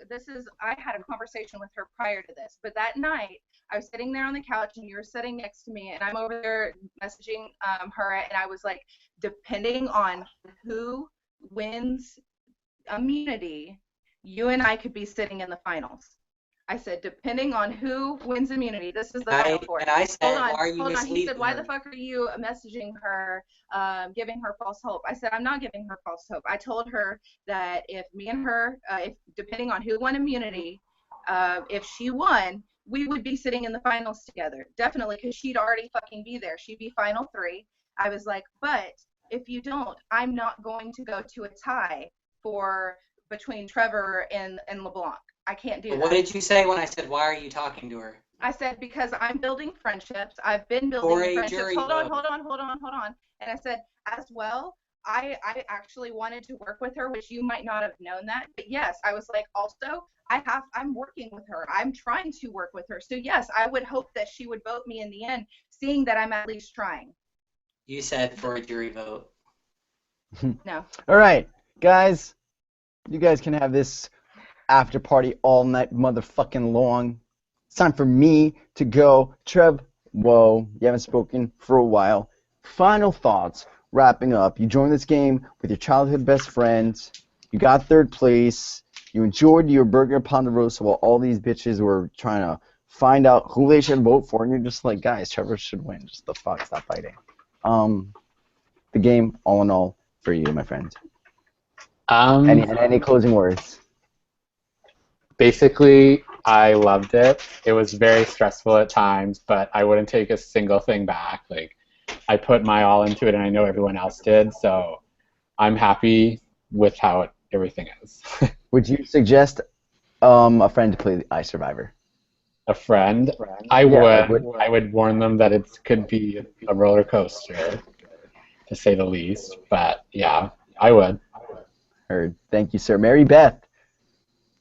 S5: I had a conversation with her prior to this, but that night I was sitting there on the couch and you were sitting next to me, and I'm over there messaging her, and I was like, depending on who wins immunity, you and I could be sitting in the finals. I said, depending on who wins immunity, this is the final four.
S6: And I said,
S5: Hold on,
S6: why are you
S5: hold on.
S6: misleading
S5: He said, why
S6: her?
S5: the fuck are you messaging her, giving her false hope? I said, I'm not giving her false hope. I told her that if me and her, if depending on who won immunity, if she won, we would be sitting in the finals together. Definitely, because she'd already fucking be there. She'd be final three. I was like, but if you don't, I'm not going to go to a tie for between Trevor and LeBlanc. I can't do that.
S6: What did you say when I said, why are you talking to her?
S5: I said, because I'm building friendships. I've been building friendships. Hold on. And I said, as well, I actually wanted to work with her, which you might not have known that. But yes, I was like, also, I'm working with her. I'm trying to work with her. So yes, I would hope that she would vote me in the end, seeing that I'm at least trying.
S6: You said for a jury vote.
S5: No.
S8: All right, guys, you guys can have this after party all night motherfucking long. It's time for me to go. Trev, whoa, you haven't spoken for a while. Final thoughts, wrapping up. You joined this game with your childhood best friends. You got third place. You enjoyed your burger ponderosa while all these bitches were trying to find out who they should vote for, and you're just like, guys, Trevor should win. Just the fuck, stop fighting. The game, all in all, for you, my friend. Any closing words?
S3: Basically, I loved it. It was very stressful at times, but I wouldn't take a single thing back. Like, I put my all into it, and I know everyone else did, so I'm happy with how everything is.
S8: Would you suggest A friend to play the iSurvivor.
S3: A friend?
S8: Yeah,
S3: I would warn them that it could be a roller coaster, to say the least. But yeah, I would.
S8: Heard. Thank you, sir. Mary Beth,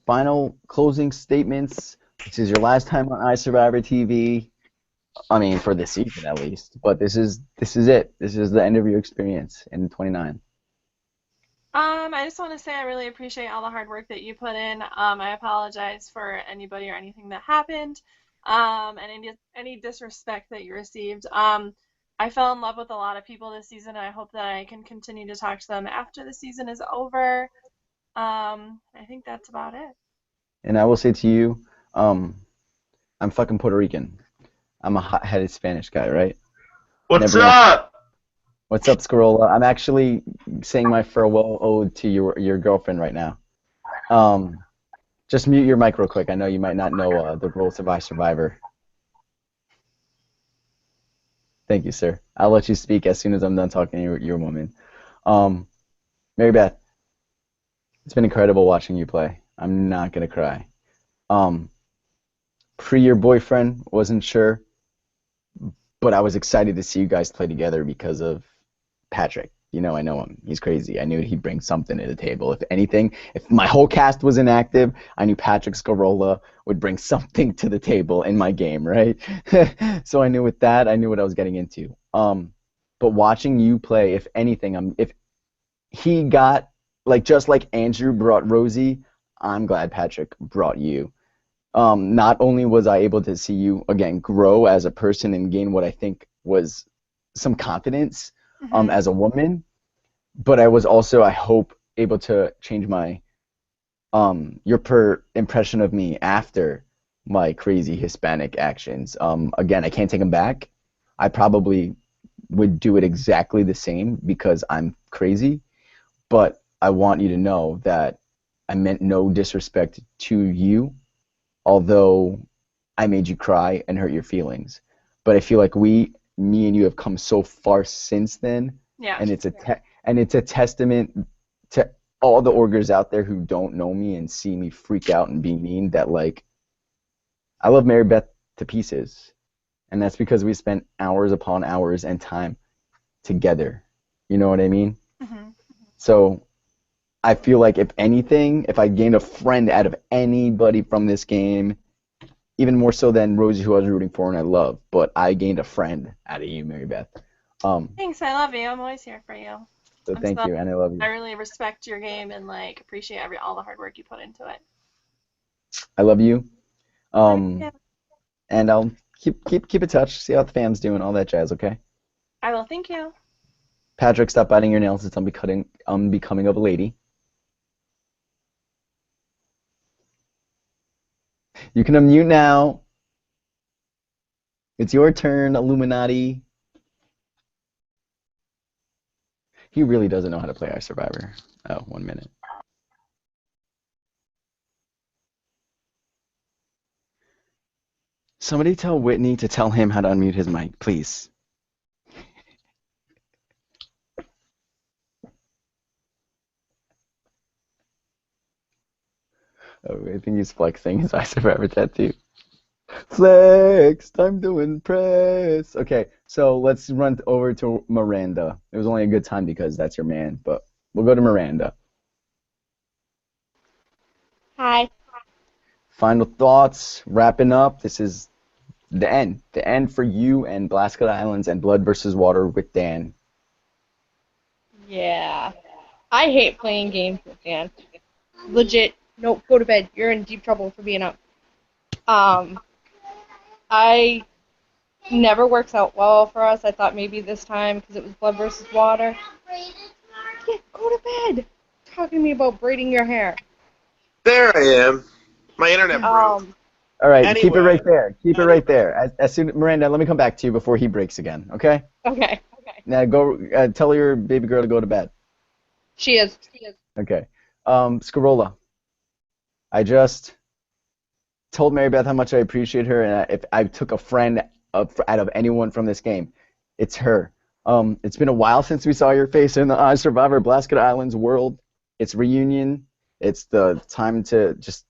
S8: final closing statements. This is your last time on iSurvivor TV. I mean, for this season at least. But this is it. This is the end of your experience in 29.
S7: I just want to say I really appreciate all the hard work that you put in. I apologize for anybody or anything that happened, and any disrespect that you received. I fell in love with a lot of people this season, and I hope that I can continue to talk to them after the season is over. I think that's about it.
S8: And I will say to you, I'm fucking Puerto Rican. I'm a hot-headed Spanish guy, right?
S15: What's up?
S8: What's up, Scarola? I'm actually saying my farewell ode to your girlfriend right now. Just mute your mic real quick. I know you might not know the rules of iSurvivor. Thank you, sir. I'll let you speak as soon as I'm done talking to your woman. Mary Beth, it's been incredible watching you play. I'm not gonna cry. Pre your boyfriend, wasn't sure, but I was excited to see you guys play together because of Patrick. You know, I know him. He's crazy. I knew he'd bring something to the table. If anything, if my whole cast was inactive, I knew Patrick Scarola would bring something to the table in my game, right? So I knew with that, I knew what I was getting into. But watching you play, if anything, if he got, like, just like Andrew brought Rosie, I'm glad Patrick brought you. Not only was I able to see you, again, grow as a person and gain what I think was some confidence as a woman, but I was also, I hope, able to change my your impression of me after my crazy Hispanic actions. Again, I can't take them back. I probably would do it exactly the same because I'm crazy, but I want you to know that I meant no disrespect to you, although I made you cry and hurt your feelings. But I feel like me and you have come so far since then,
S7: Yeah.
S8: and it's a testament to all the orgers out there who don't know me and see me freak out and be mean that, like, I love Mary Beth to pieces, and that's because we spent hours upon hours and time together. You know what I mean?
S7: Mm-hmm.
S8: So I feel like, if anything, if I gained a friend out of anybody from this game, even more so than Rosie, who I was rooting for and I love, but I gained a friend out of you, Mary Beth.
S7: Thanks, I love you. I'm always here for you.
S8: So thank you, and I love you.
S7: I really respect your game and like appreciate all the hard work you put into it.
S8: I love you.
S7: Yeah.
S8: And I'll keep in touch, see how the fam's doing, all that jazz, okay?
S7: I will. Thank you.
S8: Patrick, stop biting your nails. It's unbecoming of a lady. You can unmute now. It's your turn, Illuminati. He really doesn't know how to play iSurvivor. Oh, 1 minute. Somebody tell Whitney to tell him how to unmute his mic, please. Oh, I think he's flexing his iSurvivor tattoo. Flex, time to impress. Okay, so let's run over to Miranda. It was only a good time because that's your man, but we'll go to Miranda.
S13: Hi.
S8: Final thoughts, wrapping up. This is the end for you and Blasket Islands and Blood versus Water with Dan.
S13: Yeah. I hate playing games with Dan. Legit. Nope, go to bed. You're in deep trouble for being up. I never works out well for us. I thought maybe this time because it was Blood versus Water. Yeah, go to bed. Talking to me about braiding your hair.
S15: There I am. My internet broke.
S8: All right,
S15: Anyway.
S8: keep it right there. Keep it right there. As soon, Miranda, let me come back to you before he breaks again. Okay?
S13: Okay.
S8: Now go tell your baby girl to go to bed.
S13: She is.
S8: Okay. Scarola. I just told Mary Beth how much I appreciate her, and if I took a friend out of anyone from this game, it's her. It's been a while since we saw your face in the iSurvivor Blasket Islands world. It's reunion. It's the time to just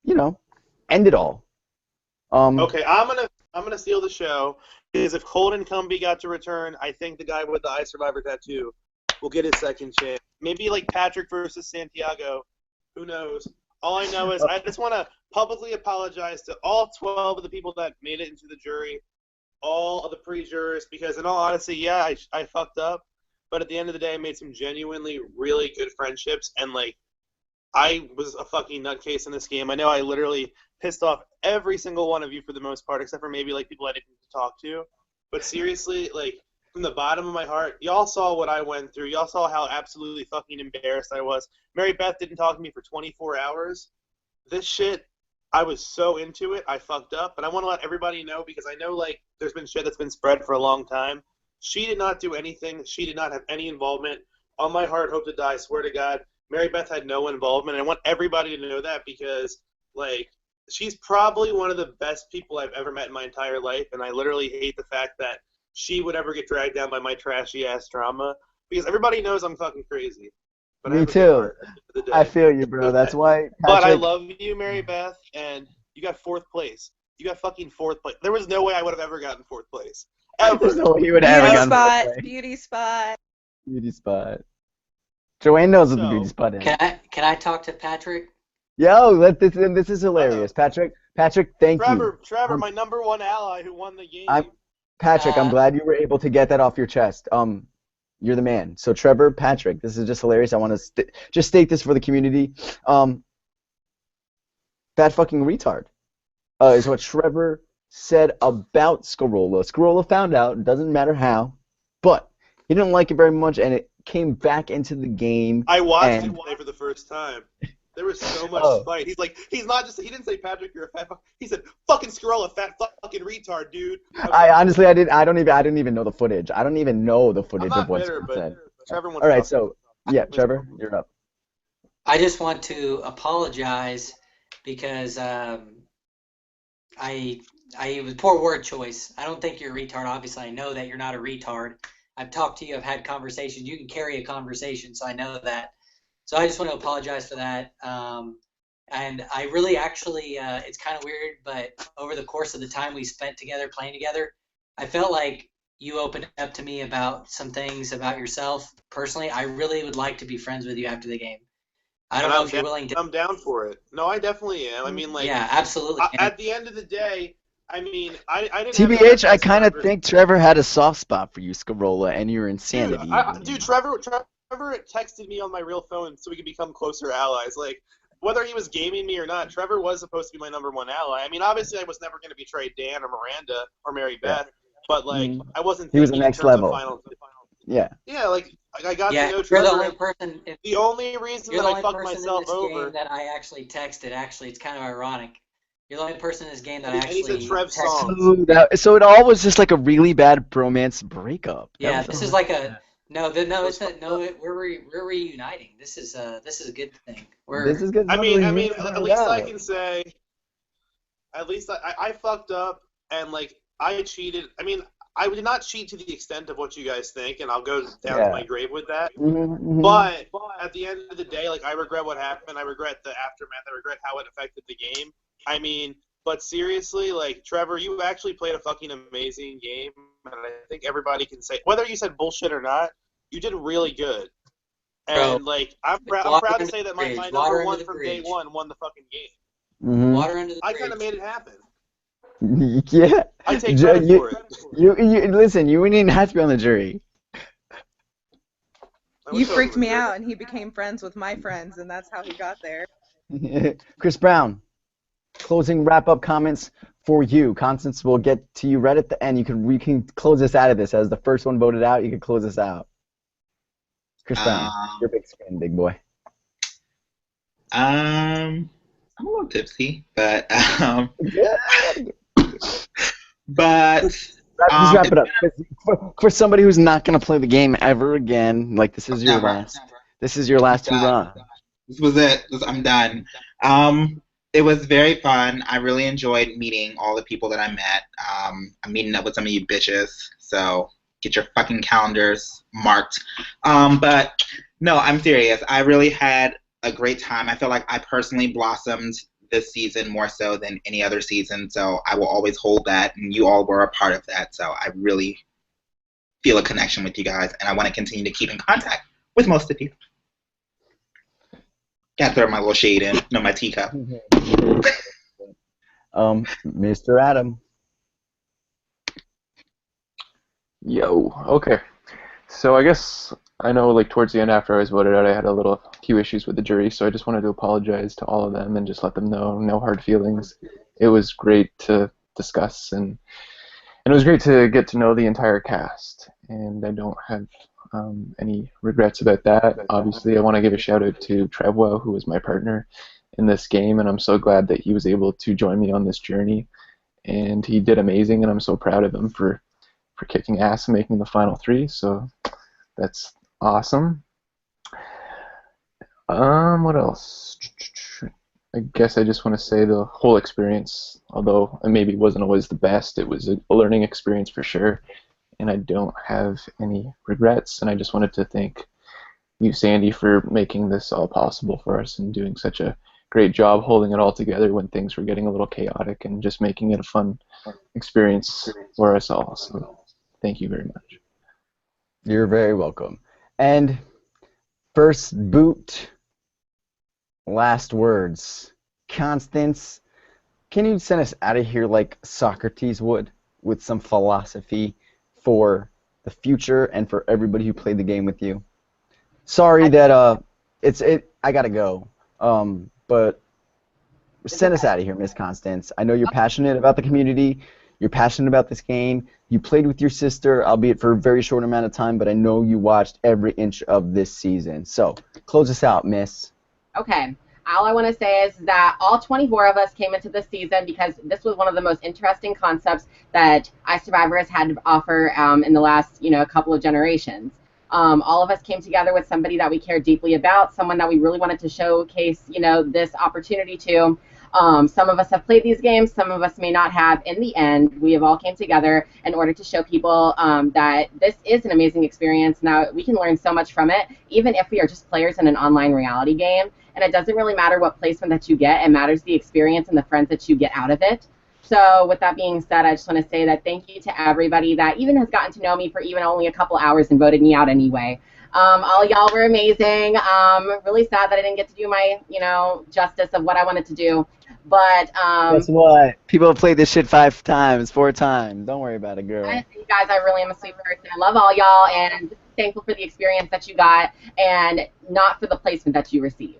S8: end it all.
S15: Okay, I'm gonna steal the show because if Colton Cumbie got to return, I think the guy with the iSurvivor tattoo will get his second chance. Maybe like Patrick versus Santiago. Who knows? All I know is I just want to publicly apologize to all 12 of the people that made it into the jury, all of the pre-jurors, because in all honesty, yeah, I fucked up, but at the end of the day, I made some genuinely really good friendships, and like I was a fucking nutcase in this game. I know I literally pissed off every single one of you for the most part, except for maybe like people I didn't talk to. But seriously, like from the bottom of my heart, y'all saw what I went through. Y'all saw how absolutely fucking embarrassed I was. Mary Beth didn't talk to me for 24 hours. This shit, I was so into it. I fucked up, but I want to let everybody know because I know like there's been shit that's been spread for a long time. She did not do anything. She did not have any involvement. On my heart, hope to die. Swear to God. Mary Beth had no involvement, and I want everybody to know that because, like, she's probably one of the best people I've ever met in my entire life, and I literally hate the fact that she would ever get dragged down by my trashy-ass drama because everybody knows I'm fucking crazy. But
S8: Me too. I feel you, bro. That's why, Patrick.
S15: But I love you, Mary Beth, and you got 4th place. You got fucking 4th place. There was no way I would have ever gotten 4th place. Ever.
S8: There's no way you would have ever gotten 4th place.
S14: Beauty spot.
S8: Beauty spot. Joanne knows what the beauty spot is.
S6: Can I talk to Patrick?
S8: Yo, this is hilarious. Patrick, thank you.
S15: Trevor, my number 1 ally who won the game.
S8: Patrick, I'm glad you were able to get that off your chest. You're the man. So Trevor, Patrick, this is just hilarious. I want to just state this for the community. Fat fucking retard is what Trevor said about Scarola. Scarola found out, it doesn't matter how, but he didn't like it very much, and it came back into the game.
S15: I watched him play for the first time. There was so much fight. He didn't say, Patrick, you're a fat fuck. He said, fucking Scarola, fat fucking retard, dude.
S8: I didn't even know the footage. I don't even know the footage of what Scarola said.
S15: Trevor wants
S8: all right, so, yeah, Trevor, you're up.
S6: I just want to apologize because it was poor word choice. I don't think you're a retard. Obviously, I know that you're not a retard. I've talked to you. I've had conversations. You can carry a conversation, so I know that. So I just want to apologize for that. And I really actually, it's kind of weird, but over the course of the time we spent together, playing together, I felt like you opened up to me about some things about yourself. Personally, I really would like to be friends with you after the game. I don't know if you're willing to.
S15: I'm down for it. No, I definitely am. I mean, like,
S6: yeah, absolutely.
S15: At the end of the day, I mean, I didn't.
S8: TBH, I kind of think Trevor had a soft spot for you, Scarola, and your insanity.
S15: Dude, Trevor texted me on my real phone so we could become closer allies. Like, whether he was gaming me or not, Trevor was supposed to be my number 1 ally. I mean, obviously, I was never going to betray Dan or Miranda or Mary Beth, but like, I wasn't.
S8: He was the next level. Yeah.
S15: Yeah, like I got to know
S6: Trevor.
S15: You're
S6: the only person.
S15: The only reason that I fucked myself over.
S6: That I actually texted. Actually, it's kind of ironic. You're the only person in this game that actually.
S15: And he's a Trev song.
S8: So it all was just like a really bad bromance breakup.
S6: Yeah, this is like a. No, it's not. No, we're reuniting. This is a good thing.
S8: This is good.
S15: I mean, at least I can say. At least I fucked up and like I cheated. I mean, I would not cheat to the extent of what you guys think, and I'll go down to my grave with that. But at the end of the day, like I regret what happened. I regret the aftermath. I regret how it affected the game. I mean, but seriously, like Trevor, you actually played a fucking amazing game, and I think everybody can say whether you said bullshit or not. You did really good. And, like, I'm proud to say that my number 1 from day 1 won the fucking game.
S6: Water under the
S15: I kind of made it happen.
S8: Yeah.
S15: I take credit for it.
S8: You listen, you wouldn't even have to be on the jury.
S14: You freaked me out, and he became friends with my friends, and that's how he got there.
S8: Chris Brown, closing wrap-up comments for you. Constance will get to you right at the end. We can close this out of this. As the first one voted out, you can close this out. Chris Brown, your big screen, big boy.
S11: I'm a little tipsy, but
S8: just wrap it up. For somebody who's not gonna play the game ever again, like this is your last hurrah.
S11: This was it. I'm done. It was very fun. I really enjoyed meeting all the people that I met. I'm meeting up with some of you bitches, so get your fucking calendars marked. But no, I'm serious. I really had a great time. I feel like I personally blossomed this season more so than any other season. So I will always hold that, and you all were a part of that. So I really feel a connection with you guys, and I want to continue to keep in contact with most of you. Gotta throw my little shade in, no, my teacup.
S8: Mr. Adam.
S12: Yo, okay. So I guess I know, like, towards the end after I was voted out, I had a few issues with the jury, so I just wanted to apologize to all of them and just let them know, no hard feelings. It was great to discuss, and it was great to get to know the entire cast, and I don't have any regrets about that. Obviously, I want to give a shout out to Trevwell, who was my partner in this game, and I'm so glad that he was able to join me on this journey, and he did amazing, and I'm so proud of him for kicking ass and making the final three, so that's awesome. What else? I guess I just want to say the whole experience, although it maybe wasn't always the best, it was a learning experience for sure, and I don't have any regrets, and I just wanted to thank you, Sandy, for making this all possible for us and doing such a great job holding it all together when things were getting a little chaotic and just making it a fun experience for us all. So thank you very much.
S8: You're very welcome. And first boot, last words. Constance, can you send us out of here like Socrates would, with some philosophy for the future and for everybody who played the game with you? Sorry that I gotta go. But send us out of here, Miss Constance. I know you're passionate about the community. You're passionate about this game. You played with your sister, albeit for a very short amount of time, but I know you watched every inch of this season. So, close us out, miss.
S16: Okay. All I want to say is that all 24 of us came into this season because this was one of the most interesting concepts that iSurvivor has had to offer in the last, couple of generations. All of us came together with somebody that we cared deeply about, someone that we really wanted to showcase, this opportunity to. Some of us have played these games, some of us may not have. In the end, we have all came together in order to show people that this is an amazing experience. Now, we can learn so much from it, even if we are just players in an online reality game. And it doesn't really matter what placement that you get. It matters the experience and the friends that you get out of it. So with that being said, I just want to say that thank you to everybody that even has gotten to know me for even only a couple hours and voted me out anyway. All y'all were amazing. Really sad that I didn't get to do my, justice of what I wanted to do. But
S8: guess what? People have played this shit 5 times, 4 times. Don't worry about it, girl.
S16: You guys, I really am a sweet person. I love all y'all, and thankful for the experience that you got, and not for the placement that you received.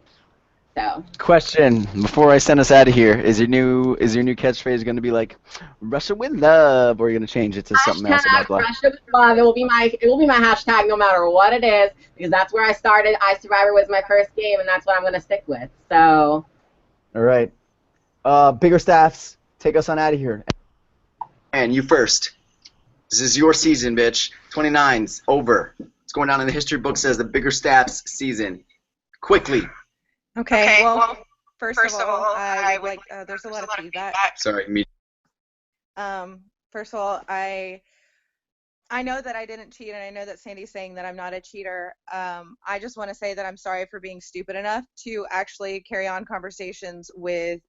S16: So. Question
S8: before I send us out of here: Is your new catchphrase going to be like "Russia with love," or are you going to change it to something else?
S16: Russia with love. It will be my hashtag no matter what it is, because that's where I started. iSurvivor was my first game, and that's what I'm going to stick with. So.
S8: All right. Bigger staffs, take us on out of here.
S1: And you first. This is your season, bitch. 29's over. It's going down in the history books as the Bigger Staffs season. Quickly.
S14: Okay, well, first of all, I would like, there's a lot of feedback.
S1: Sorry, me.
S14: First of all, I know that I didn't cheat, and I know that Sandy's saying that I'm not a cheater. I just want to say that I'm sorry for being stupid enough to actually carry on conversations with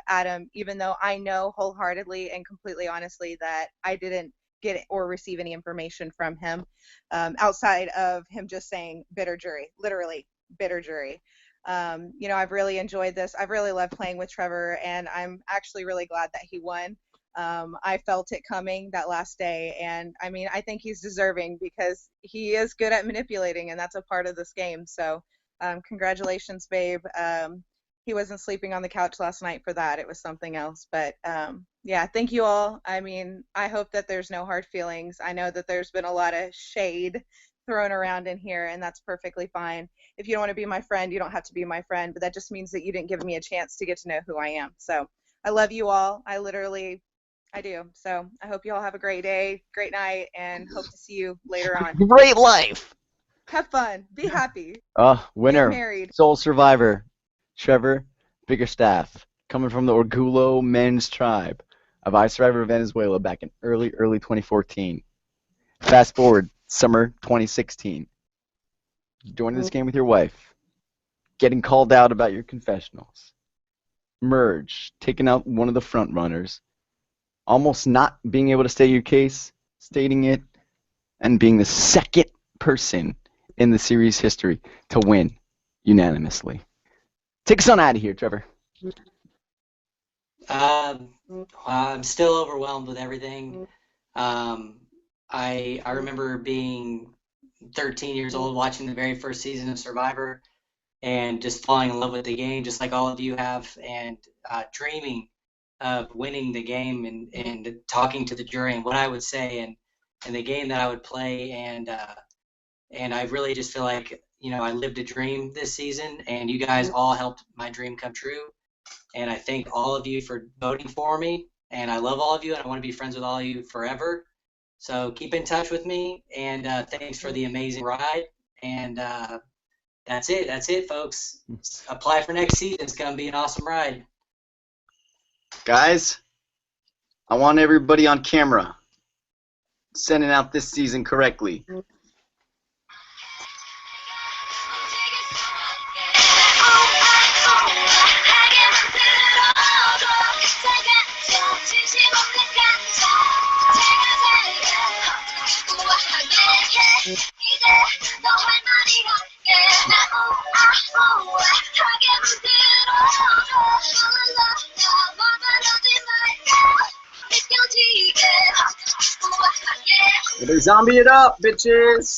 S14: Adam, even though I know wholeheartedly and completely honestly that I didn't get or receive any information from him outside of him just saying bitter jury, literally bitter jury. I've really enjoyed this. I've really loved playing with Trevor, and I'm actually really glad that he won. I felt it coming that last day, and I think he's deserving because he is good at manipulating, and that's a part of this game. So congratulations, babe. He wasn't sleeping on the couch last night for that. It was something else. But yeah, thank you all. I hope that there's no hard feelings. I know that there's been a lot of shade thrown around in here, and that's perfectly fine. If you don't want to be my friend, you don't have to be my friend, but that just means that you didn't give me a chance to get to know who I am. So I love you all. I do. So I hope you all have a great day, great night, and hope to see you later on.
S8: Great life.
S14: Have fun. Be happy.
S8: Winner.
S14: Get married.
S8: Sole survivor. Trevor, Bigger Staff, coming from the Orgullo men's tribe of iSurvivor Venezuela back in early 2014. Fast forward, summer 2016. Joining this game with your wife. Getting called out about your confessionals. merge, taking out one of the front runners, almost not being able to state your case, stating it, and being the second person in the series history to win unanimously. Take us on out of here, Trevor.
S6: I'm still overwhelmed with everything. I remember being 13 years old watching the very first season of Survivor and just falling in love with the game, just like all of you have, and dreaming of winning the game and talking to the jury and what I would say and the game that I would play. And I really just feel like, I lived a dream this season, and you guys all helped my dream come true. And I thank all of you for voting for me, and I love all of you, and I want to be friends with all of you forever. So keep in touch with me, and thanks for the amazing ride. And that's it. That's it, folks. Apply for next season. It's going to be an awesome ride.
S1: Guys, I want everybody on camera sending out this season correctly. Zombie it up, bitches!